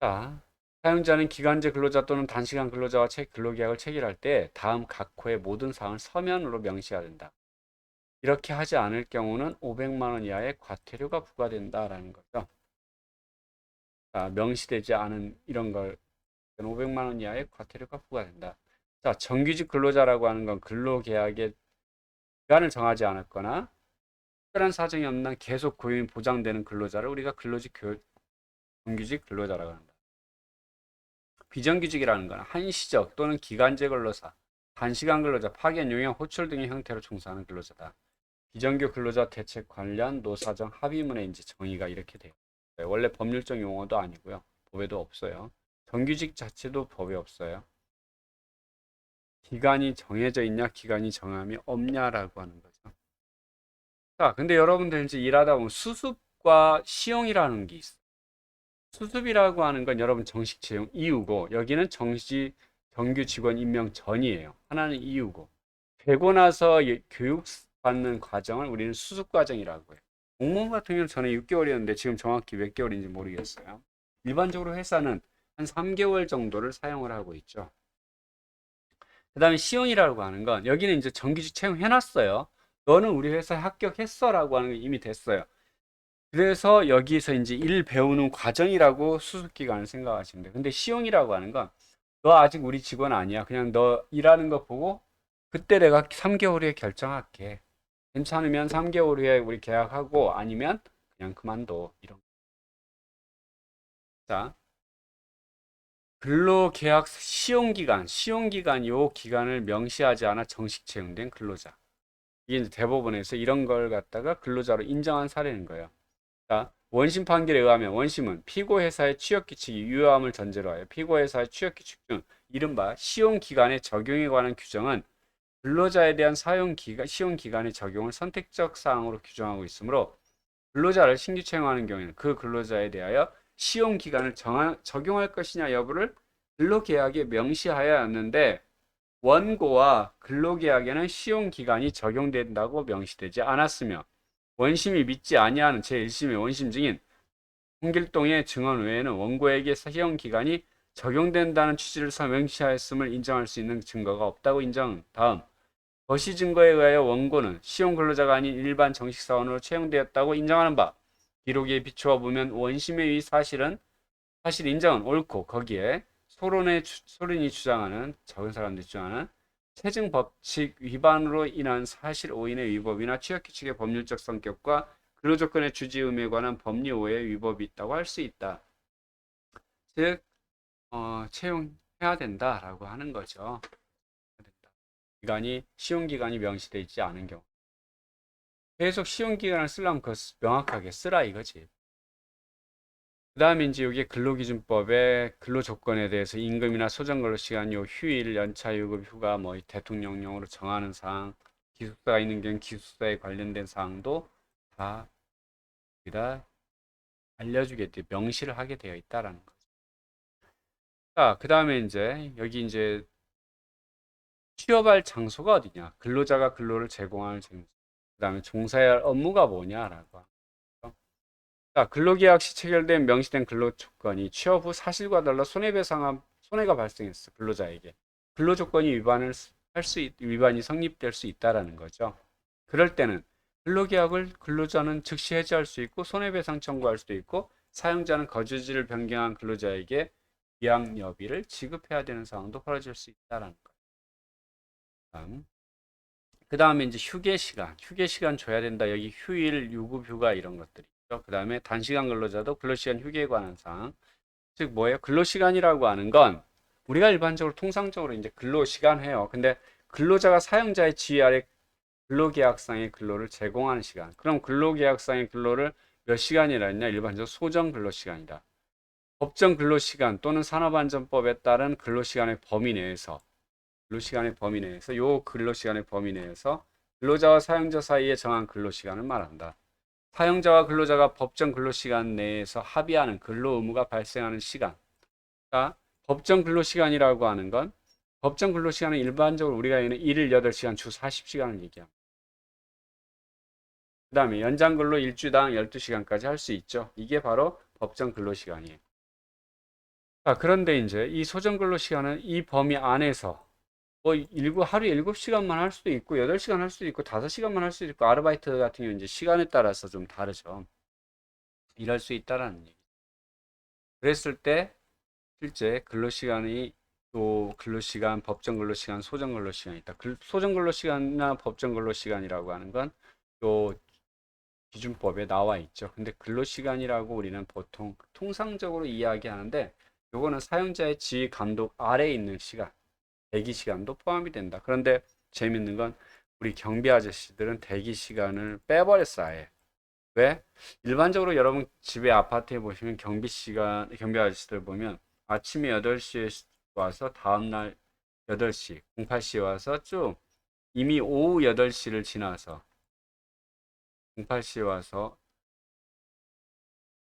자, 사용자는 기간제 근로자 또는 단시간 근로자와 근로계약을 체결할 때 다음 각 호의 모든 사항을 서면으로 명시해야 된다. 이렇게 하지 않을 경우는 500만 원 이하의 과태료가 부과된다라는 거죠. 자, 명시되지 않은 이런 걸 500만 원 이하의 과태료가 부과된다. 자, 정규직 근로자라고 하는 건 근로계약의 기간을 정하지 않았거나 특별한 사정이 없는 한 계속 고용이 보장되는 근로자를 우리가 정규직 근로자라고 한다. 비정규직이라는 건 한시적 또는 기간제 근로사, 단시간 근로자, 파견, 용역, 호출 등의 형태로 종사하는 근로자다. 비정규 근로자 대책 관련 노사정 합의문에 이제 정의가 이렇게 돼요. 원래 법률적 용어도 아니고요. 법에도 없어요. 정규직 자체도 법에 없어요. 기간이 정해져 있냐, 기간이 정함이 없냐라고 하는 거죠. 자, 근데 여러분들 이제 일하다 보면 수습과 시용이라는 게 있어요. 수습이라고 하는 건 여러분 정식 채용 이후고, 여기는 정규 직원 임명 전이에요. 하나는 이후고. 되고 나서 교육받는 과정을 우리는 수습 과정이라고 해요. 공무원 같은 경우는 전에 6개월이었는데 지금 정확히 몇 개월인지 모르겠어요. 일반적으로 회사는 한 3개월 정도를 사용을 하고 있죠. 그 다음에 시용이라고 하는 건 여기는 이제 정규직 채용해놨어요. 너는 우리 회사에 합격했어 라고 하는 게 이미 됐어요. 그래서 여기서 이제 일 배우는 과정이라고 수습기간을 생각하시면 돼요. 근데 시용이라고 하는 건 너 아직 우리 직원 아니야. 그냥 너 일하는 거 보고 그때 내가 3개월 후에 결정할게. 괜찮으면 3개월 후에 우리 계약하고 아니면 그냥 그만둬. 이런. 자, 근로계약 시용기간 요 기간을 명시하지 않아 정식 채용된 근로자. 이게 이제 대법원에서 이런 걸 갖다가 근로자로 인정한 사례인 거예요. 자, 원심 판결에 의하면 원심은 피고회사의 취업규칙이 유효함을 전제로 하여 피고회사의 취업규칙 중 이른바 시용기간의 적용에 관한 규정은 근로자에 대한 시용기간의 적용을 선택적 사항으로 규정하고 있으므로 근로자를 신규 채용하는 경우에는 그 근로자에 대하여 시용기간을 적용할 것이냐 여부를 근로계약에 명시하였는데 원고와 근로계약에는 시용기간이 적용된다고 명시되지 않았으며 원심이 믿지 아니하는 제1심의 원심 증인 홍길동의 증언 외에는 원고에게 시용기간이 적용된다는 취지를 명시하였음을 인정할 수 있는 증거가 없다고 인정. 다음 거시 증거에 의하여 원고는 시용 근로자가 아닌 일반 정식 사원으로 채용되었다고 인정하는 바 기록에 비추어 보면 원심의 이 사실 인정은 옳고 거기에 소론이 주장하는 적은 사람들이 주장하는 체증 법칙 위반으로 인한 사실 오인의 위법이나 취약규칙의 법률적 성격과 근로조건의 주지의무에 관한 법리 오해의 위법이 있다고 할 수 있다. 즉 채용해야 된다라고 하는 거죠. 기간이 시용기간이 명시되어 있지 않은 경우 계속 시용기간을 쓰려면 그 명확하게 쓰라 이거지. 그 다음에 이제 여기 근로기준법의 근로조건에 대해서 임금이나 소정근로시간, 요 휴일, 연차유급, 휴가, 뭐 대통령령으로 정하는 사항, 기숙사가 있는 경우 기숙사에 관련된 사항도 다 여기다 알려주겠지, 명시를 하게 되어 있다라는 거죠. 자, 그 다음에 이제 여기 이제 취업할 장소가 어디냐? 근로자가 근로를 제공하는 장소. 그 다음에 종사해야 할 업무가 뭐냐라고. 자, 근로계약 시 체결된 명시된 근로조건이 취업 후 사실과 달라 손해가 발생했어. 근로자에게. 근로조건이 위반이 성립될 수 있다라는 거죠. 그럴 때는 근로계약을 근로자는 즉시 해지할 수 있고 손해배상 청구할 수도 있고 사용자는 거주지를 변경한 근로자에게 위약료비를 지급해야 되는 상황도 벌어질 수 있다라는 거예요. 그 다음에 이제 휴게 시간 줘야 된다. 여기 휴일, 유급 휴가 이런 것들이 있죠. 그 다음에 단시간 근로자도 근로시간 휴게에 관한 사항. 즉 뭐예요? 근로시간이라고 하는 건 우리가 일반적으로 통상적으로 이제 근로시간 해요. 근데 근로자가 사용자의 지위 아래 근로계약상의 근로를 제공하는 시간. 그럼 근로계약상의 근로를 몇 시간이라 했냐? 일반적으로 소정 근로시간이다. 법정 근로시간 또는 산업안전법에 따른 근로시간의 범위 내에서 요 근로시간의 범위 내에서 근로자와 사용자 사이에 정한 근로시간을 말한다. 사용자와 근로자가 법정 근로시간 내에서 합의하는 근로 의무가 발생하는 시간. 자, 법정 근로시간이라고 하는 건 법정 근로시간은 일반적으로 우리가 얘는 일일 8시간 주 40시간을 얘기합니다. 그 다음에 연장 근로 일주당 12시간까지 할 수 있죠. 이게 바로 법정 근로시간이에요. 자, 그런데 이제 이 소정 근로시간은 이 범위 안에서 뭐 하루에 7시간만 할 수도 있고 8시간 할 수도 있고 5시간만 할 수도 있고 아르바이트 같은 경우 이제 시간에 따라서 좀 다르죠. 일할 수 있다라는 얘기. 그랬을 때 실제 근로시간이 또 근로시간, 법정 근로시간, 소정 근로시간이 있다. 소정 근로시간이나 법정 근로시간이라고 하는 건 또 기준법에 나와 있죠. 근데 근로시간이라고 우리는 보통 통상적으로 이야기하는데 요거는 사용자의 지휘 감독 아래에 있는 시간, 대기 시간도 포함이 된다. 그런데 재밌는 건 우리 경비 아저씨들은 대기 시간을 빼버렸어 아예. 왜? 일반적으로 여러분 집에 아파트에 보시면 경비 아저씨들 보면 아침에 8시에 와서 다음날 8시, 08시에 와서 쭉 이미 오후 8시를 지나서 08시에 와서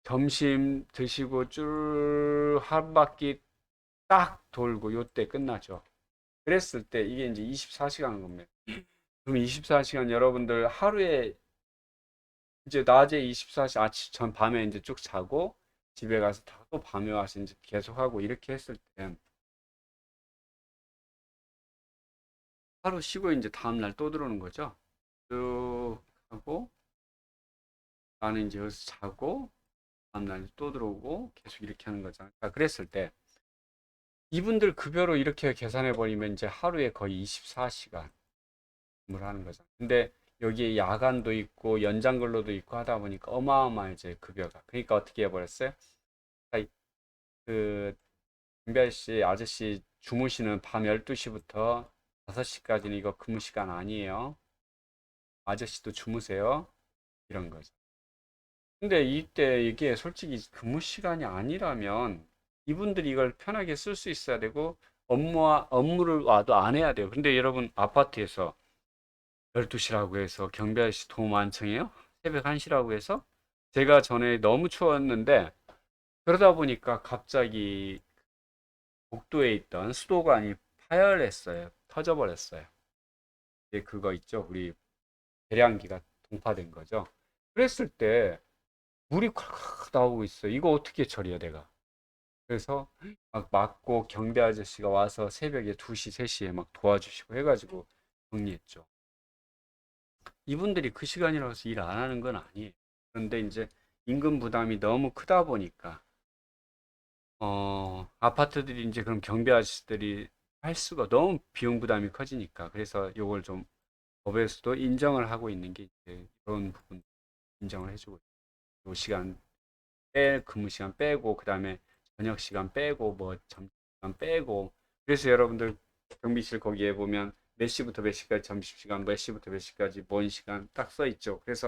점심 드시고 쭉 한 바퀴 딱 돌고 요때 끝나죠. 그랬을 때 이게 이제 24시간 겁니다. 그럼 24시간 여러분들 하루에 이제 낮에 24시간 아침 전 밤에 이제 쭉 자고 집에 가서 또 밤에 와서 이제 계속 하고 이렇게 했을 때 하루 쉬고 이제 다음날 또 들어오는 거죠. 쭉 하고 나는 이제 여기서 자고 다음날 또 들어오고 계속 이렇게 하는 거잖아요. 그러니까 그랬을 때 이분들 급여로 이렇게 계산해 버리면 이제 하루에 거의 24시간 을 하는 거죠. 근데 여기에 야간도 있고 연장 근로도 있고 하다 보니까 어마어마해져요 급여가. 그러니까 어떻게 해버렸어요? 아, 그 김별 씨 아저씨 주무시는 밤 12시부터 5시까지는 이거 근무 시간 아니에요. 아저씨도 주무세요. 이런 거죠. 근데 이때 이게 솔직히 근무 시간이 아니라면 이분들이 이걸 편하게 쓸 수 있어야 되고 업무를 와도 안 해야 돼요. 근데 여러분 아파트에서 12시라고 해서 경비 아저씨 도움 안 청해요? 새벽 1시라고 해서? 제가 전에 너무 추웠는데 그러다 보니까 갑자기 복도에 있던 수도관이 파열했어요. 터져버렸어요. 이제 그거 있죠. 우리 계량기가 동파된 거죠. 그랬을 때 물이 콱콱 나오고 있어요. 이거 어떻게 처리해 내가? 그래서 막 막고 경비 아저씨가 와서 새벽에 2시, 3시에 막 도와주시고 해가지고 정리했죠. 이분들이 그 시간이라고 해서 일 안 하는 건 아니에요. 그런데 이제 임금 부담이 너무 크다 보니까 아파트들이 이제 그럼 경비 아저씨들이 할 수가 너무 비용 부담이 커지니까 그래서 요걸 좀 법에서도 인정을 하고 있는 게 이제 이런 부분 인정을 해주고 요 시간 근무 시간 빼고 그다음에 저녁 시간 빼고 뭐 점심 시간 빼고 그래서 여러분들 경비실 거기에 보면 몇 시부터 몇 시까지 점심시간 몇 시부터 몇 시까지 뭔 시간 딱 써 있죠. 그래서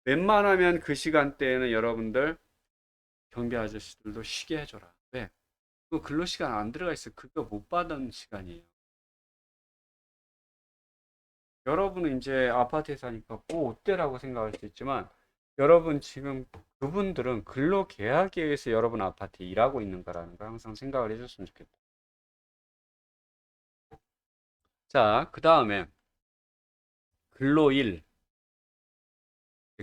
웬만하면 그 시간대에는 여러분들 경비 아저씨들도 쉬게 해줘라. 왜? 그 근로시간 안 들어가 있어. 그거 못 받은 시간이에요. 여러분은 이제 아파트에 사니까 어때라고 생각할 수 있지만 여러분 지금 그분들은 근로계약에 의해서 여러분 아파트에 일하고 있는 거라는 걸 항상 생각을 해줬으면 좋겠다. 자, 그 다음에 근로일,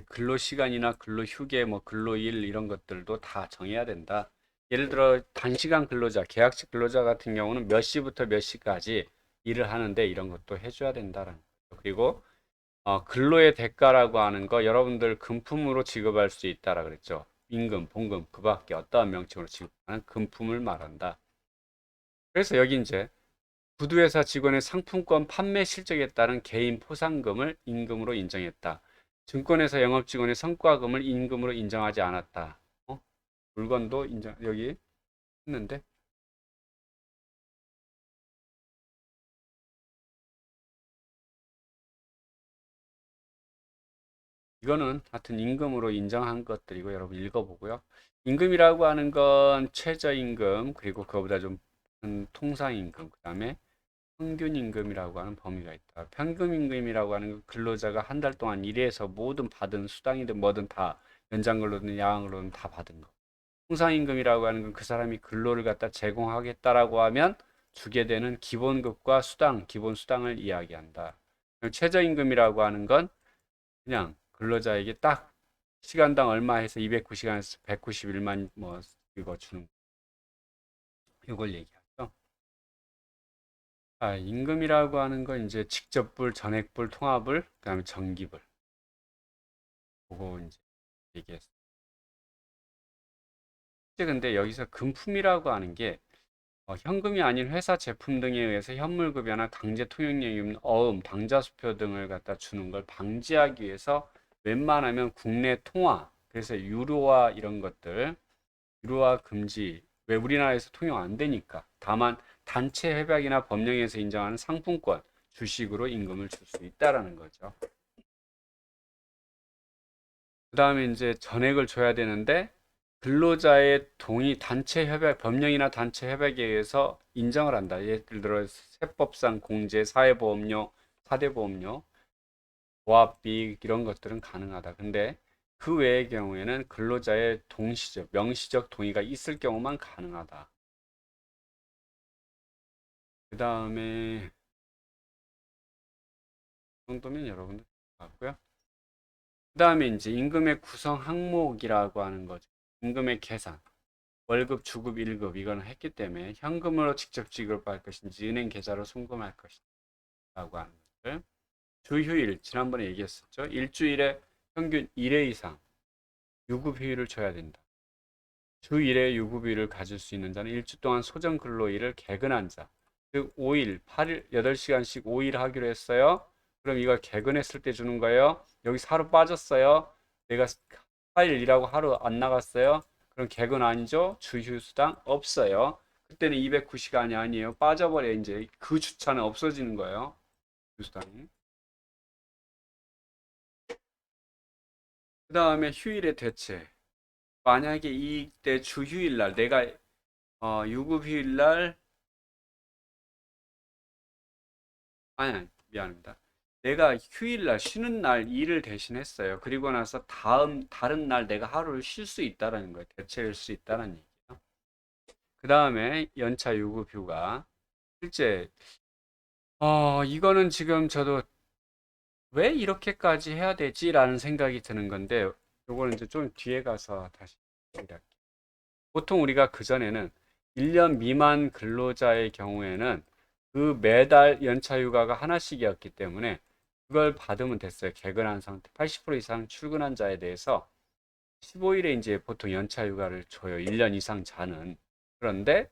근로시간이나 근로휴게, 뭐 근로일 이런 것들도 다 정해야 된다. 예를 들어 단시간 근로자, 계약직 근로자 같은 경우는 몇 시부터 몇 시까지 일을 하는데 이런 것도 해줘야 된다라는 거죠. 그리고 근로의 대가라고 하는 거 여러분들 금품으로 지급할 수 있다라 그랬죠. 임금, 봉금, 그 밖에 어떠한 명칭으로 지급하는 금품을 말한다. 그래서 여기 이제 구두회사 직원의 상품권 판매 실적에 따른 개인 포상금을 임금으로 인정했다. 증권회사 영업 직원의 성과금을 임금으로 인정하지 않았다. 물건도 인정 여기 했는데 이거는 하여튼 임금으로 인정한 것들이고 여러분 읽어보고요. 임금이라고 하는 건 최저임금 그리고 그거보다 좀 큰 통상임금 그다음에 평균임금이라고 하는 범위가 있다. 평균임금이라고 하는 건 근로자가 한 달 동안 일해서 모든 받은 수당이든 뭐든 다 연장근로든 야간근로든 다 받은 거. 통상임금이라고 하는 건 그 사람이 근로를 갖다 제공하겠다라고 하면 주게 되는 기본급과 수당, 기본 수당을 이야기한다. 최저임금이라고 하는 건 그냥 근로자에게 딱 시간당 얼마 해서 209시간에서 191만 뭐 이거 주는 이걸 얘기하죠. 임금이라고 하는 건 이제 직접불, 전액불, 통합불, 그다음에 정기불. 그거 이제 얘기했어요. 근데 여기서 금품이라고 하는 게 현금이 아닌 회사 제품 등에 의해서 현물급여나 강제 통용력임, 당좌수표 등을 갖다 주는 걸 방지하기 위해서 웬만하면 국내 통화, 그래서 유료화 이런 것들, 유료화 금지, 왜 우리나라에서 통용 안 되니까. 다만 단체 협약이나 법령에서 인정하는 상품권, 주식으로 임금을 줄 수 있다라는 거죠. 그 다음에 이제 전액을 줘야 되는데 근로자의 동의 단체 협약 법령이나 단체 협약에 의해서 인정을 한다. 예를 들어 세법상 공제, 사회보험료, 사대보험료, 보합비 이런 것들은 가능하다. 근데 그 외의 경우에는 근로자의 동시적, 명시적 동의가 있을 경우만 가능하다. 그 다음에 이 정도면 여러분들 같고요. 그 다음에 이제 임금의 구성 항목이라고 하는 거죠. 임금의 계산. 월급, 주급, 1급 이거는 했기 때문에 현금으로 직접 지급할 것인지 은행 계좌로 송금할 것인지 라고 하는 것들. 주휴일 지난번에 얘기했었죠. 일주일에 평균 1회 이상 유급 휴일을 줘야 된다. 주 1회 유급 휴일을 가질 수 있는 자는 일주 동안 소정 근로일을 개근한 자. 즉 5일, 8일, 8시간씩 5일 하기로 했어요. 그럼 이걸 개근했을 때 주는 거예요. 여기서 하루 빠졌어요. 내가 4일 일하고 하루 안 나갔어요. 그럼 개근 아니죠? 주휴수당 없어요. 그때는 209시간이 아니에요. 빠져버려 이제 그 주차는 없어지는 거예요. 휴수당이. 그 다음에 휴일의 대체. 만약에 이때 주휴일 날 내가 유급 휴일 날 아니 미안합니다. 내가 휴일 날 쉬는 날 일을 대신했어요. 그리고 나서 다른 날 내가 하루를 쉴 수 있다라는 거예요. 대체할 수 있다는 얘기예요. 그 다음에 연차 유급 휴가. 실제 이거는 지금 저도 왜 이렇게까지 해야 되지라는 생각이 드는 건데, 요거는 이제 좀 뒤에 가서 다시 얘기할게요. 보통 우리가 그전에는 1년 미만 근로자의 경우에는 그 매달 연차 휴가가 하나씩이었기 때문에 그걸 받으면 됐어요. 개근한 상태 80% 이상 출근한 자에 대해서 15일에 이제 보통 연차 휴가를 줘요. 1년 이상 자는. 그런데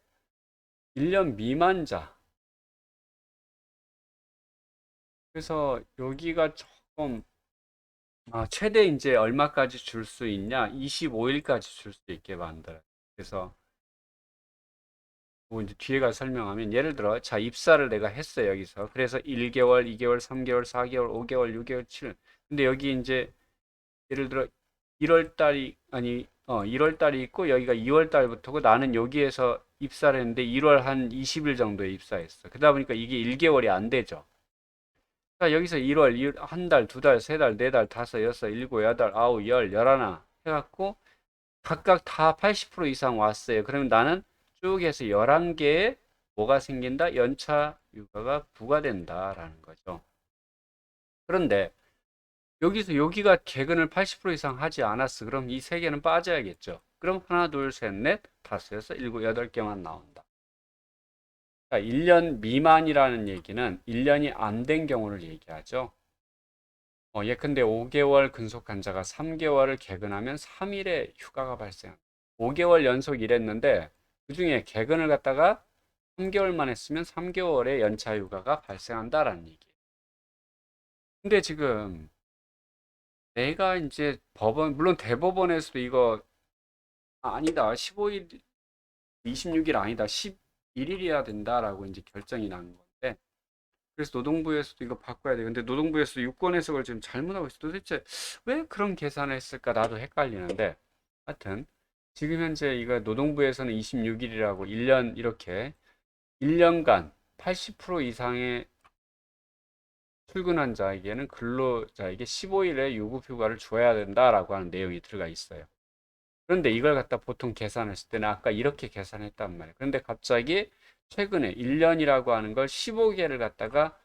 1년 미만자. 그래서 여기가 조금 최대 이제 얼마까지 줄 수 있냐? 25일까지 줄 수 있게 만들어요. 그래서 뭐 이제 뒤에 가서 설명하면 예를 들어 자 입사를 내가 했어요 여기서. 그래서 1개월, 2개월, 3개월, 4개월, 5개월, 6개월, 7. 근데 여기 이제 예를 들어 1월 달이 아니 1월 달이 있고 여기가 2월 달부터고 나는 여기에서 입사를 했는데 1월 한 20일 정도에 입사했어. 그러다 보니까 이게 1개월이 안 되죠. 자, 여기서 1월, 한 달, 두 달, 세 달, 네 달, 다섯, 여섯, 일곱, 여덟, 아홉, 열, 열하나 해갖고 각각 다 80% 이상 왔어요. 그러면 나는 쭉 해서 11개의 뭐가 생긴다? 연차 휴가가 부과된다라는 거죠. 그런데 여기서 여기가 개근을 80% 이상 하지 않았어. 그럼 이 세 개는 빠져야겠죠. 그럼 하나, 둘, 셋, 넷, 다섯, 여섯, 일곱, 여덟 개만 나온다. 자, 1년 미만이라는 얘기는 1년이 안 된 경우를 얘기하죠. 예컨대 5개월 근속 환자가 3개월을 개근하면 3일의 휴가가 발생합니다. 5개월 연속 일했는데 그중에 개근을 갖다가 3개월만 했으면 3개월의 연차 휴가가 발생한다라는 얘기예요. 근데 지금 내가 이제 법원, 물론 대법원에서도 이거 아니다. 15일, 26일 아니다. 11일이어야 된다라고 이제 결정이 난 건데 그래서 노동부에서도 이거 바꿔야 돼. 근데 노동부에서 유권 해석을 지금 잘못하고 있어. 도대체 왜 그런 계산을 했을까? 나도 헷갈리는데. 하여튼 지금 현재 이거 노동부에서는 26일이라고 1년 이렇게 1년간 80% 이상의 출근한 자에게는 근로자에게 15일의 유급휴가를 줘야 된다라고 하는 내용이 들어가 있어요. 그런데 이걸 갖다 보통 계산했을 때는 아까 이렇게 계산했단 말이에요. 그런데 갑자기 최근에 1년이라고 하는 걸 15개를 갖다가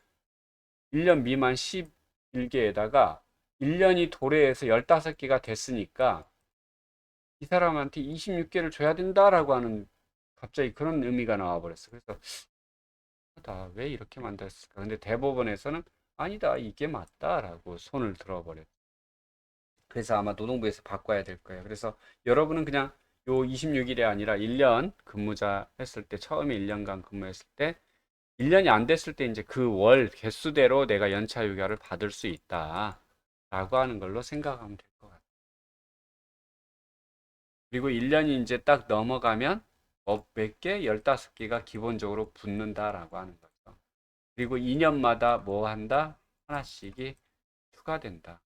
1년 미만 11개에다가 1년이 도래해서 15개가 됐으니까 이 사람한테 26개를 줘야 된다라고 하는 갑자기 그런 의미가 나와 버렸어. 그래서 왜 이렇게 만들었을까? 근데 대법원에서는 아니다, 이게 맞다라고 손을 들어버렸어. 그래서 아마 노동부에서 바꿔야 될 거예요. 그래서 여러분은 그냥 요 26일이 아니라 1년 근무자 했을 때 처음에 1년간 근무했을 때 1년이 안 됐을 때 이제 그 월 개수대로 내가 연차 휴가를 받을 수 있다라고 하는 걸로 생각하면 될 것 같아요. 그리고 1년이 이제 딱 넘어가면 몇 개? 15개가 기본적으로 붙는다라고 하는 거죠. 그리고 2년마다 뭐 한다? 하나씩이 추가된다.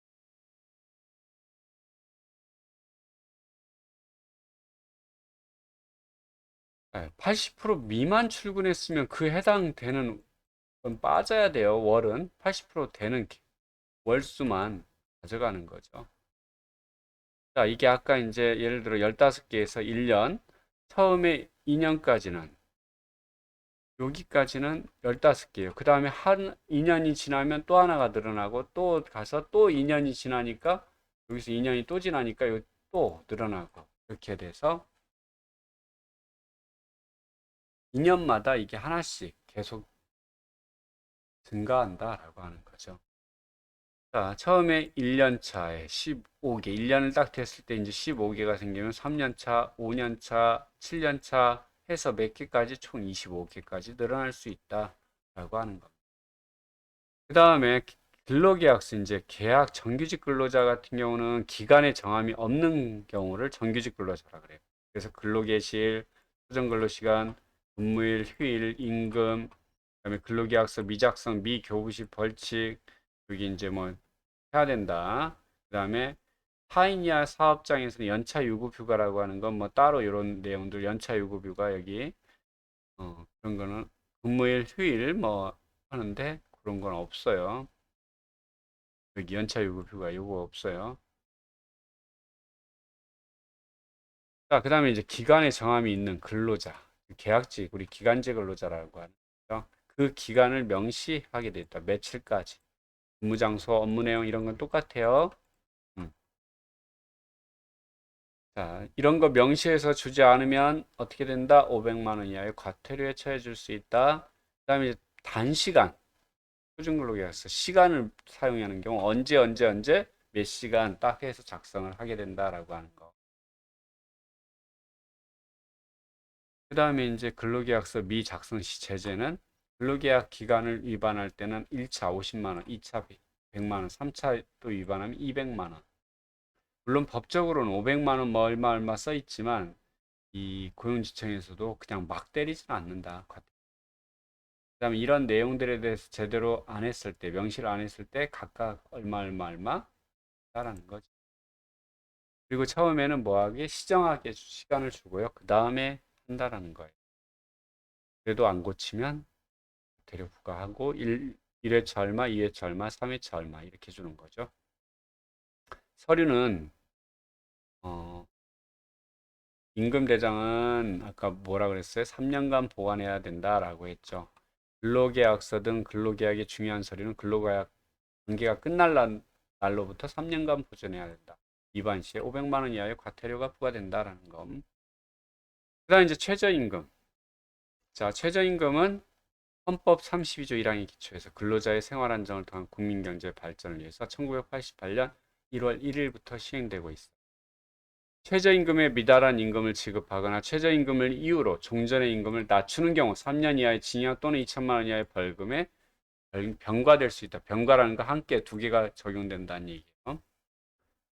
80% 미만 출근했으면 그 해당되는 건 빠져야 돼요. 월은 80% 되는 월수만 가져가는 거죠. 자, 이게 아까 이제 예를 들어 15개에서 1년, 처음에 2년까지는 여기까지는 15개예요. 그 다음에 한 2년이 지나면 또 하나가 늘어나고 또 가서 또 2년이 지나니까 여기서 2년이 또 지나니까 여기 또 늘어나고 이렇게 돼서 2년마다 이게 하나씩 계속 증가한다라고 하는 거죠. 자, 처음에 1년 차에 15개, 1년을 딱 됐을 때 이제 15개가 생기면 3년 차, 5년 차, 7년 차 해서 몇 개까지 총 25개까지 늘어날 수 있다라고 하는 겁니다. 그 다음에 근로계약서 이제 계약 정규직 근로자 같은 경우는 기간의 정함이 없는 경우를 정규직 근로자라 그래요. 그래서 근로계실, 수정근로시간, 근무일, 휴일, 임금, 그다음에 근로계약서 미작성, 미교부시 벌칙, 여기 이제 뭐 해야 된다. 그다음에 타인이야 사업장에서는 연차 유급 휴가라고 하는 건 뭐 따로 이런 내용들 연차 유급 휴가 여기 그런 거는 근무일, 휴일 뭐 하는데 그런 건 없어요. 여기 연차 유급 휴가 요거 없어요. 자, 그다음에 이제 기간의 정함이 있는 근로자. 계약직, 우리 기간제 근로자라고 하는 거죠. 그 기간을 명시하게 돼 있다. 며칠까지. 근무 장소, 업무 내용 이런 건 똑같아요. 음. 자, 이런 거 명시해서 주지 않으면 어떻게 된다? 500만 원 이하의 과태료에 처해 줄 수 있다. 그다음에 단시간 표준근로계약서 시간을 사용하는 경우 언제 몇 시간 딱 해서 작성을 하게 된다라고 하는 거. 그다음에 이제 근로계약서 미작성 시 제재는 근로계약 기간을 위반할 때는 1차 50만 원, 2차 100만 원, 3차 또 위반하면 200만 원. 물론 법적으로는 500만 원 뭐 얼마 써 있지만 이 고용지청에서도 그냥 막 때리지는 않는다. 그다음에 이런 내용들에 대해서 제대로 안 했을 때, 명시를 안 했을 때 각각 얼마 라는 거죠. 그리고 처음에는 뭐하게 시정하게 시간을 주고요. 그 다음에 한다라는 거예요. 그래도 안 고치면 대려 부과하고 1회차 얼마, 2회차 얼마, 3회차 얼마 이렇게 주는 거죠. 서류는 임금대장은 아까 뭐라 그랬어요? 3년간 보관해야 된다라고 했죠. 근로계약서 등 근로계약의 중요한 서류는 근로계약 관계가 끝날 날로부터 3년간 보존해야 된다. 위반 시에 500만 원 이하의 과태료가 부과된다라는 거. 그다음 이제 최저임금. 자, 최저임금은 헌법 32조 1항에 기초해서 근로자의 생활 안정을 통한 국민 경제 발전을 위해서 1988년 1월 1일부터 시행되고 있어. 최저임금에 미달한 임금을 지급하거나 최저임금을 이유로 종전의 임금을 낮추는 경우 3년 이하의 징역 또는 2천만 원 이하의 벌금에 병과될 수 있다. 병과라는 거 함께 두 개가 적용된다는 얘기예요.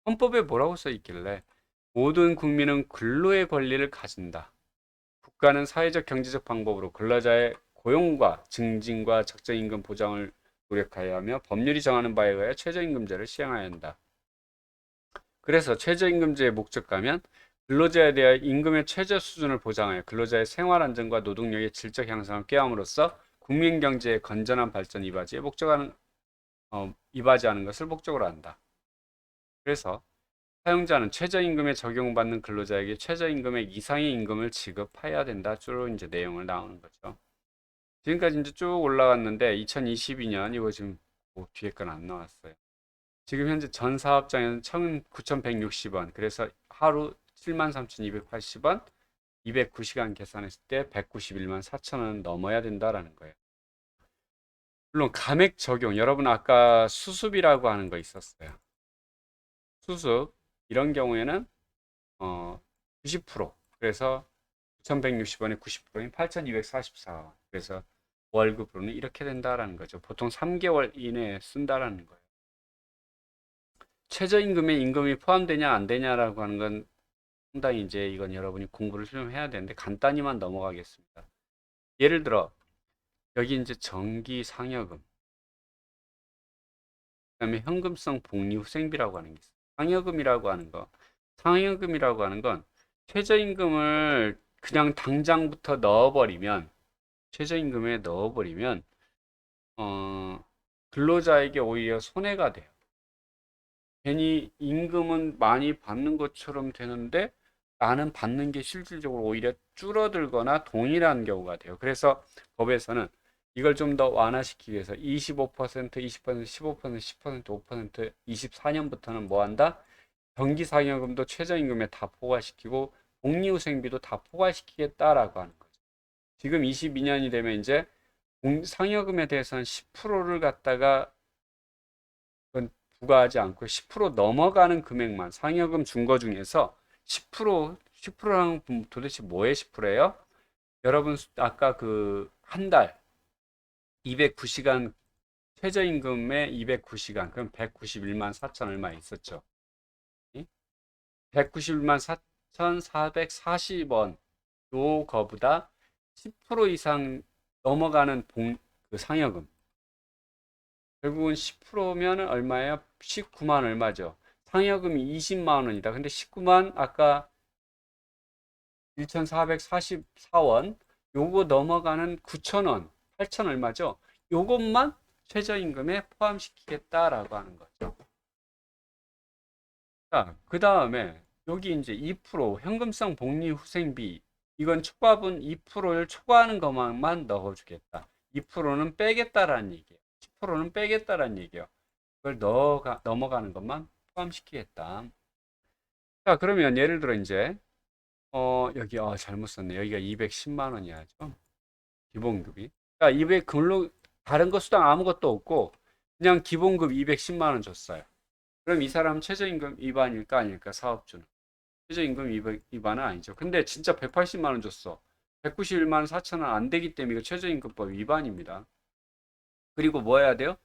헌법에 뭐라고 써 있길래 모든 국민은 근로의 권리를 가진다. 국가는 사회적 경제적 방법으로 근로자의 고용과 증진과 적정임금 보장을 노력하여야 하며 법률이 정하는 바에 의하여 최저임금제를 시행해야 한다. 그래서 최저임금제의 목적가면 근로자에 대한 임금의 최저 수준을 보장하여 근로자의 생활 안정과 노동력의 질적 향상을 꾀함으로써 국민 경제의 건전한 발전 이바지에 이바지하는 것을 목적으로 한다. 그래서 사용자는 최저임금에 적용받는 근로자에게 최저임금액 이상의 임금을 지급해야 된다. 주로 이제 내용을 나오는 거죠. 지금까지 이제 쭉 올라갔는데 2022년 이거 지금 뒤에 건 안 나왔어요. 지금 현재 전 사업장에는 9,160원. 그래서 하루 73,280원, 209시간 계산했을 때 191만 4천원 넘어야 된다라는 거예요. 물론 감액 적용, 여러분 아까 수습이라고 하는 거 있었어요. 수습 이런 경우에는 90%. 그래서 9,160원에 90%인 8,244원. 그래서 월급으로는 이렇게 된다라는 거죠. 보통 3개월 이내에 쓴다라는 거예요. 최저임금에 임금이 포함되냐 안 되냐라고 하는 건 상당히 이제 이건 여러분이 공부를 좀 해야 되는데 간단히만 넘어가겠습니다. 예를 들어 여기 이제 정기 상여금, 그다음에 현금성 복리후생비라고 하는 게 있어요. 상여금이라고 하는 건 최저임금을 그냥 당장부터 넣어버리면 최저임금에 넣어버리면 근로자에게 오히려 손해가 돼요. 괜히 임금은 많이 받는 것처럼 되는데 나는 받는 게 실질적으로 오히려 줄어들거나 동일한 경우가 돼요. 그래서 법에서는 이걸 좀 더 완화시키기 위해서 25%, 20%, 15%, 10%, 5%, 24년부터는 뭐 한다? 정기상여금도 최저임금에 다 포괄시키고 복리후생비도 다 포괄시키겠다라고 하는 거죠. 지금 22년이 되면 이제 상여금에 대해서는 10%를 갖다가 부과하지 않고 10% 넘어가는 금액만 상여금 준 거 중에서 10%랑 도대체 뭐의 10%예요? 여러분 아까 그 한 달 209시간 최저임금에 209시간 그럼 191만 4천 얼마 있었죠. 191만 4,440원 요거보다 10% 이상 넘어가는 그 상여금 결국은 10%면 얼마예요? 19만 얼마죠. 상여금이 20만 원이다. 근데 19만 아까 1,444원 요거 넘어가는 9,000원, 8,000 얼마죠? 요것만 최저임금에 포함시키겠다라고 하는 거죠. 자, 그 다음에 여기 이제 2% 현금성 복리후생비 이건 초과분 2%를 초과하는 것만 넣어주겠다. 2%는 빼겠다라는 얘기예요. 10%는 빼겠다라는 얘기예요. 그걸 넘어가는 것만 포함시키겠다. 자, 그러면 예를 들어 이제 여기 잘못 썼네. 여기가 210만 원이야죠. 기본급이. 그러니까 200 근로 다른 거 수당 아무것도 없고 그냥 기본급 210만 원 줬어요. 그럼 이 사람 최저임금 위반일까 아닐까? 사업주는. 최저임금 위반은 아니죠. 근데 진짜 180만 원 줬어. 191만 4천 원 안 되기 때문에 이거 최저임금법 위반입니다. 그리고 뭐 해야 돼요?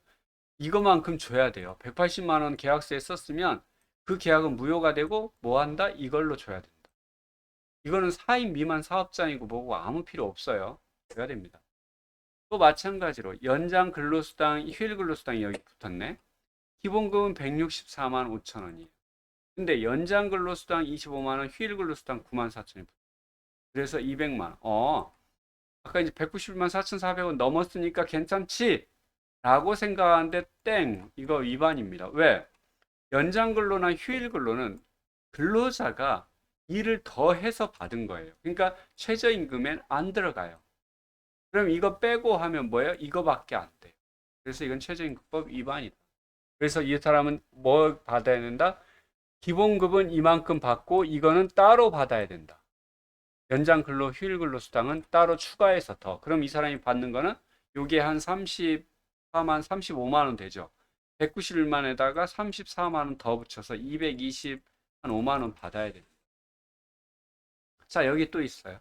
이거만큼 줘야 돼요. 180만 원 계약서에 썼으면 그 계약은 무효가 되고 뭐 한다? 이걸로 줘야 된다. 이거는 4인 미만 사업장이고 뭐고 아무 필요 없어요. 줘야 됩니다. 또 마찬가지로 연장 근로수당, 휴일 근로수당이 여기 붙었네. 기본금은 164만 5천 원이에요. 근데 연장 근로수당 25만 원, 휴일 근로수당 9만 4천 원. 그래서 200만 원. 아까 이제 191만 4,400원 넘었으니까 괜찮지? 라고 생각하는데 땡. 이거 위반입니다. 왜? 연장 근로나 휴일 근로는 근로자가 일을 더 해서 받은 거예요. 그러니까 최저임금엔 안 들어가요. 그럼 이거 빼고 하면 뭐예요? 이거밖에 안 돼요. 그래서 이건 최저임금법 위반이다. 그래서 이 사람은 뭐 받아야 된다? 기본급은 이만큼 받고 이거는 따로 받아야 된다. 연장 근로, 휴일 근로 수당은 따로 추가해서 더. 그럼 이 사람이 받는 거는 요게 한 34만, 35만 원 되죠. 191만에다가 34만 원 더 붙여서 225만 원 받아야 됩니다. 자, 여기 또 있어요.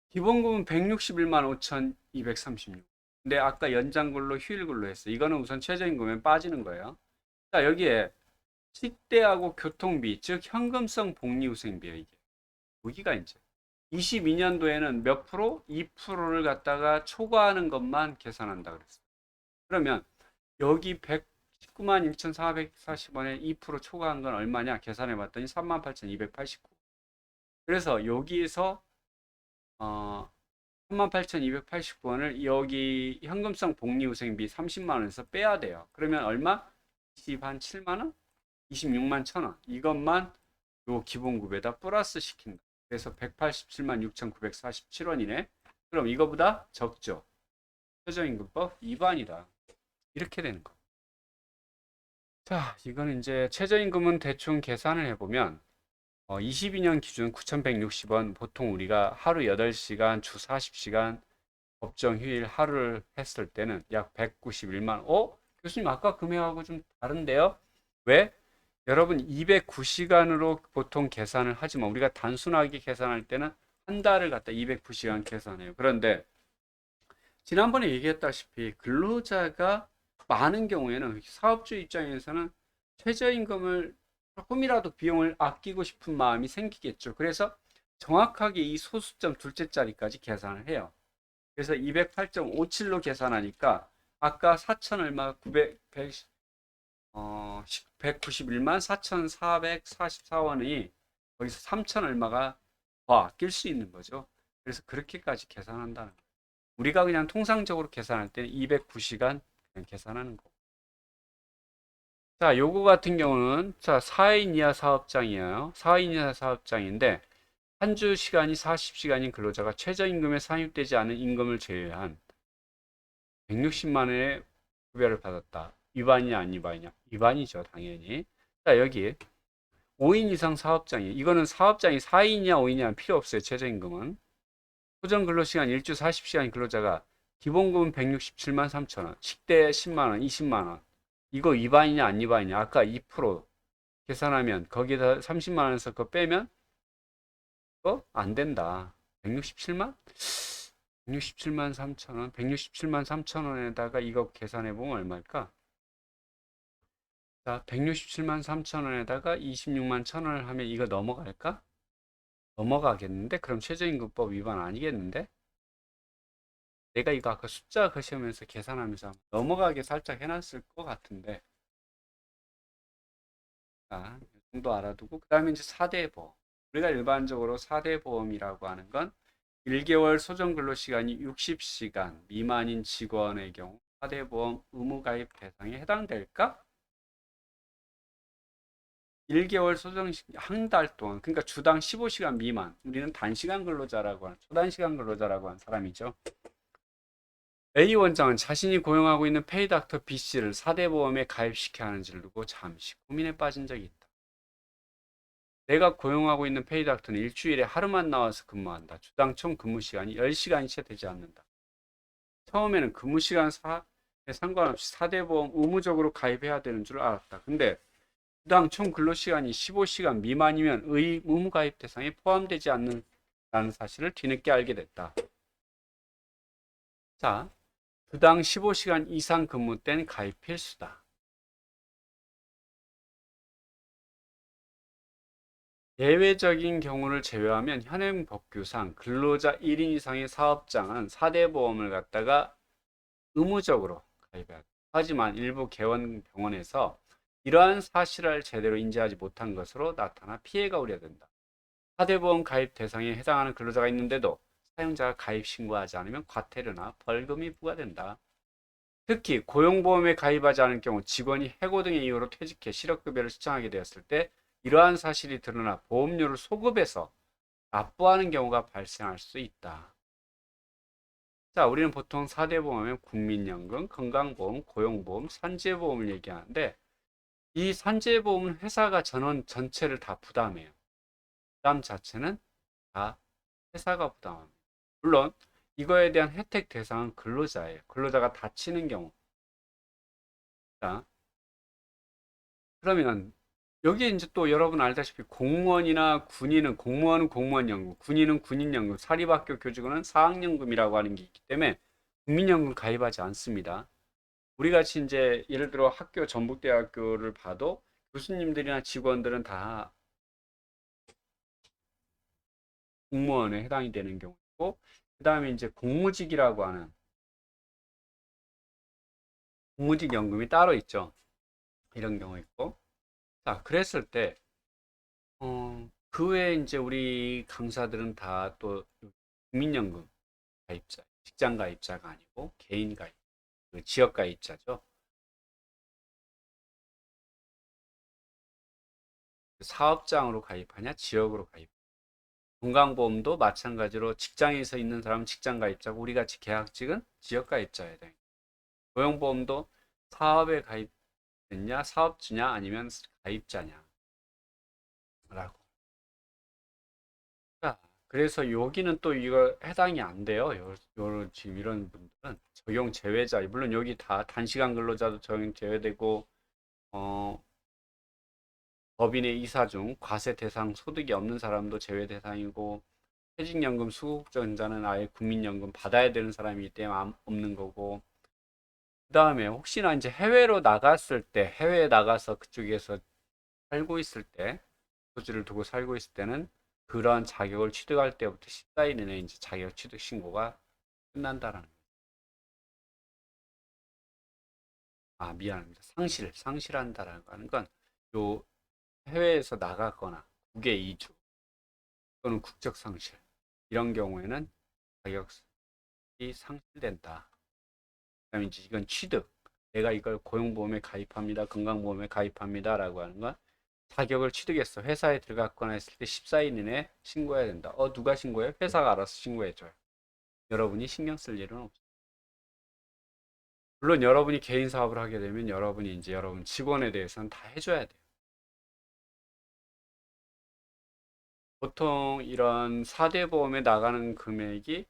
기본금은 161만 5,236. 근데 아까 연장 근로, 휴일 근로 했어요. 이거는 우선 최저임금에 빠지는 거예요. 자, 여기에 식대하고 교통비, 즉 현금성 복리후생비예요, 이게. 여기가 이제 22년도에는 몇 프로? 2%를 갖다가 초과하는 것만 계산한다 그랬어요. 그러면 여기 119만 1,440원에 2% 초과한 건 얼마냐? 계산해 봤더니 38,289. 그래서 여기에서 38,289원을 여기 현금성 복리후생비 30만 원에서 빼야 돼요. 그러면 얼마? 27만 원? 26만 1,000원. 이것만 요 기본급에다 플러스 시킨다. 그래서 187만 6,947원이네. 그럼 이거보다 적죠. 최저임금법 위반이다. 이렇게 되는 거. 자, 이건 이제 최저임금은 대충 계산을 해보면 22년 기준 9,160원. 보통 우리가 하루 8시간, 주 40시간 법정 휴일 하루를 했을 때는 약 191만. 교수님 아까 금액하고 좀 다른데요? 왜? 여러분 209시간으로 보통 계산을 하지만 우리가 단순하게 계산할 때는 한 달을 갖다 209시간 계산해요. 그런데 지난번에 얘기했다시피 근로자가 많은 경우에는 사업주 입장에서는 최저임금을 조금이라도 비용을 아끼고 싶은 마음이 생기겠죠. 그래서 정확하게 이 소수점 둘째 자리까지 계산을 해요. 그래서 208.57로 계산하니까 아까 4천 얼마 191만 4,444원이 거기서 3천 얼마가 더 아낄 수 있는 거죠. 그래서 그렇게까지 계산한다는 거예요. 우리가 그냥 통상적으로 계산할 때는 209시간 그냥 계산하는 거. 자, 요거 같은 경우는 자, 4인 이하 사업장이에요. 4인 이하 사업장인데 한 주 시간이 40시간인 근로자가 최저임금에 산입되지 않은 임금을 제외한 160만 원의 급여를 받았다. 위반이냐 안 위반이냐? 위반이죠, 당연히. 자, 여기 5인 이상 사업장이 이거는 사업장이 4인이냐 5인이냐 필요 없어요. 최저임금은. 호정 근로시간 일주 40시간 근로자가 기본급은 167만 3천 원, 식대 10만 원, 20만 원. 이거 위반이냐 안 위반이냐? 아까 2% 계산하면 거기다 30만 원에서 그거 빼면 안 된다. 167만? 167만 3천 원, 167만 3천 원에다가 이거 계산해 보면 얼마일까? 자, 167만 3천 원에다가 26만 1천 원을 하면 이거 넘어갈까? 넘어가겠는데? 그럼 최저임금법 위반 아니겠는데? 내가 이거 아까 숫자 거시면서 계산하면서 넘어가게 살짝 해놨을 것 같은데. 자, 이 정도 알아두고 그 다음에 이제 4대 보험. 우리가 일반적으로 4대 보험이라고 하는 건 1개월 소정 근로시간이 60시간 미만인 직원의 경우 4대 보험 의무가입 대상에 해당될까? 1개월 소정식 한 달 동안, 그러니까 주당 15시간 미만, 우리는 단시간 근로자라고 하는, 초단시간 근로자라고 하는 사람이죠. A 원장은 자신이 고용하고 있는 페이닥터 B씨를 4대 보험에 가입시켜야 하는지를 두고 잠시 고민에 빠진 적이 있다. 내가 고용하고 있는 페이닥터는 일주일에 하루만 나와서 근무한다. 주당 총 근무 시간이 10시간이 채 되지 않는다. 처음에는 근무 시간에 상관없이 4대 보험 의무적으로 가입해야 되는 줄 알았다. 근데 주당 총 근로시간이 15시간 미만이면 의무 가입 대상에 포함되지 않는다는 사실을 뒤늦게 알게 됐다. 자, 주당 15시간 이상 근무 때는 가입 필수다. 예외적인 경우를 제외하면 현행 법규상 근로자 1인 이상의 사업장은 4대 보험을 갖다가 의무적으로 가입해야 돼. 하지만 일부 개원 병원에서 이러한 사실을 제대로 인지하지 못한 것으로 나타나 피해가 우려된다. 4대 보험 가입 대상에 해당하는 근로자가 있는데도 사용자가 가입 신고하지 않으면 과태료나 벌금이 부과된다. 특히 고용보험에 가입하지 않은 경우 직원이 해고 등의 이유로 퇴직해 실업급여를 신청하게 되었을 때 이러한 사실이 드러나 보험료를 소급해서 납부하는 경우가 발생할 수 있다. 자, 우리는 보통 4대 보험은 국민연금, 건강보험, 고용보험, 산재보험을 얘기하는데 이 산재보험은 회사가 전원 전체를 다 부담해요. 부담 자체는 다 회사가 부담합니다. 물론 이거에 대한 혜택 대상은 근로자예요. 근로자가 다치는 경우. 자, 그러면 여기 이제 또 여러분 알다시피 공무원이나 군인은 공무원은 공무원연금, 군인은 군인연금, 사립학교 교직원은 사학연금이라고 하는 게 있기 때문에 국민연금 가입하지 않습니다. 우리 같이 이제 예를 들어 학교 전북대학교를 봐도 교수님들이나 직원들은 다 공무원에 해당이 되는 경우고, 그 다음에 이제 공무직이라고 하는 공무직 연금이 따로 있죠. 이런 경우 있고. 자, 그랬을 때, 그 외에 이제 우리 강사들은 다 또 국민연금 가입자, 직장 가입자가 아니고 개인 가입, 그 지역 가입자죠. 사업장으로 가입하냐, 지역으로 가입. 건강보험도 마찬가지로 직장에서 있는 사람은 직장 가입자고 우리 같이 계약직은 지역 가입자여야 돼. 고용보험도 사업에 가입됐냐, 사업주냐 아니면 가입자냐라고. 자, 그래서 여기는 또 이거 해당이 안 돼요. 지금 이런 분들은 적용 제외자. 물론 여기 다 단시간 근로자도 적용 제외되고 어, 법인의 이사 중 과세 대상 소득이 없는 사람도 제외 대상이고 퇴직연금 수급자는 아예 국민연금 받아야 되는 사람이기 때문에 없는 거고, 그 다음에 혹시나 이제 해외로 나갔을 때, 해외에 나가서 그쪽에서 살고 있을 때, 소지를 두고 살고 있을 때는 그런 자격을 취득할 때부터 14일 이내에 이제 자격 취득 신고가 끝난다라는 거예요. 아, 미안합니다. 상실한다라고 하는 건 요 해외에서 나갔거나 국외 이주 또는 국적 상실 이런 경우에는 자격이 상실된다. 그다음에 이제 이건 취득. 내가 이걸 고용보험에 가입합니다. 건강보험에 가입합니다라고 하는 건 자격을 취득했어. 회사에 들어갔거나 했을 때 14일 이내에 신고해야 된다. 누가 신고해? 회사가 알아서 신고해줘요. 여러분이 신경 쓸 일은 없어요. 물론 여러분이 개인 사업을 하게 되면 여러분이 이제 여러분 직원에 대해서는 다 해줘야 돼요. 보통 이런 4대 보험에 나가는 금액이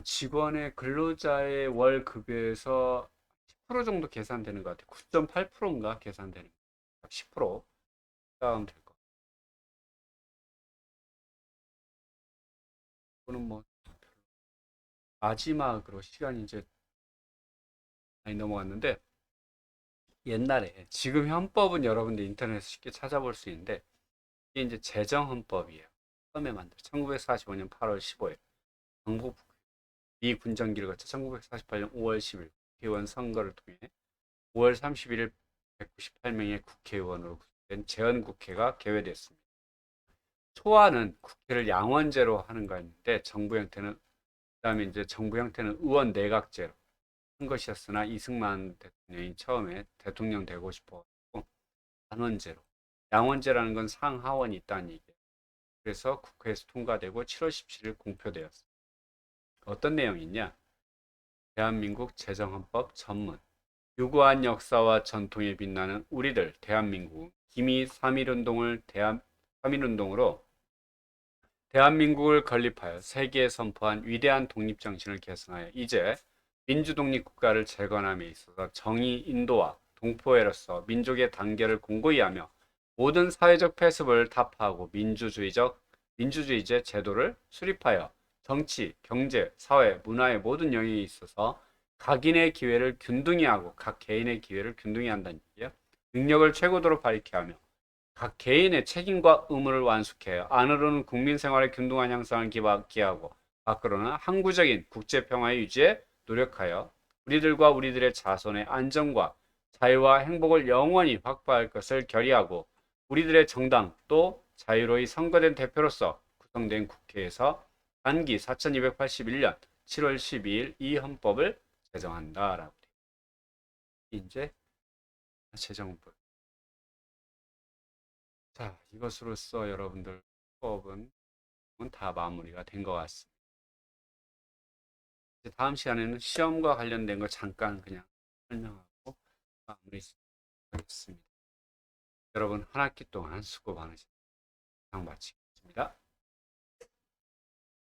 직원의 근로자의 월 급여에서 10% 정도 계산되는 것 같아요. 9.8%인가 계산되는 것 같아요. 10% 쌓으면 될 것 같아요. 이거는 뭐 마지막으로 시간이 이제 많이 넘어갔는데 옛날에 지금 헌법은 여러분들 인터넷에서 쉽게 찾아볼 수 있는데 이게 이제 제정헌법이에요. 처음에 만들 1945년 8월 15일 광복 미 군정기를 거쳐 1948년 5월 10일 국회의원 선거를 통해 5월 31일 198명의 국회의원으로 구성된 재헌국회가 개회됐습니다. 초안은 국회를 양원제로 하는 거였는데 정부 형태는 그다음에 이제 정부 형태는 의원 내각제로 한 것이었으나 이승만 대통령이 처음에 대통령 되고 싶어 단원제로 양원제라는 건 상하원이 있다는 얘기예요. 그래서 국회에서 통과되고 7월 17일 공표되었어요. 어떤 내용이 있냐? 대한민국 재정헌법 전문. 유구한 역사와 전통에 빛나는 우리들 대한민국 기미 3.1운동을 3.1운동으로 대한민국을 건립하여 세계에 선포한 위대한 독립정신을 계승하여 이제 민주독립국가를 재건함에 있어서 정의 인도와 동포애로서 민족의 단계를 공고히 하며 모든 사회적 폐습을 타파하고 민주주의제 제도를 수립하여 정치, 경제, 사회, 문화의 모든 영역에 있어서 각인의 기회를 균등히 하고 각 개인의 기회를 균등히 한다는 얘기예요. 능력을 최고도로 발휘케 하며 각 개인의 책임과 의무를 완수해요. 안으로는 국민 생활의 균등한 향상을 기하고 밖으로는 항구적인 국제 평화의 유지에 노력하여 우리들과 우리들의 자손의 안정과 자유와 행복을 영원히 확보할 것을 결의하고 우리들의 정당 또 자유로이 선거된 대표로서 구성된 국회에서 단기 4281년 7월 12일 이 헌법을 제정한다라고 이제 제정부. 자, 이것으로써 여러분들 수업은 다 마무리가 된 것 같습니다. 이제 다음 시간에는 시험과 관련된 거 잠깐 그냥 설명하고 마무리하겠습니다. 여러분 한 학기 동안 수고 많으셨습니다. 마치겠습니다.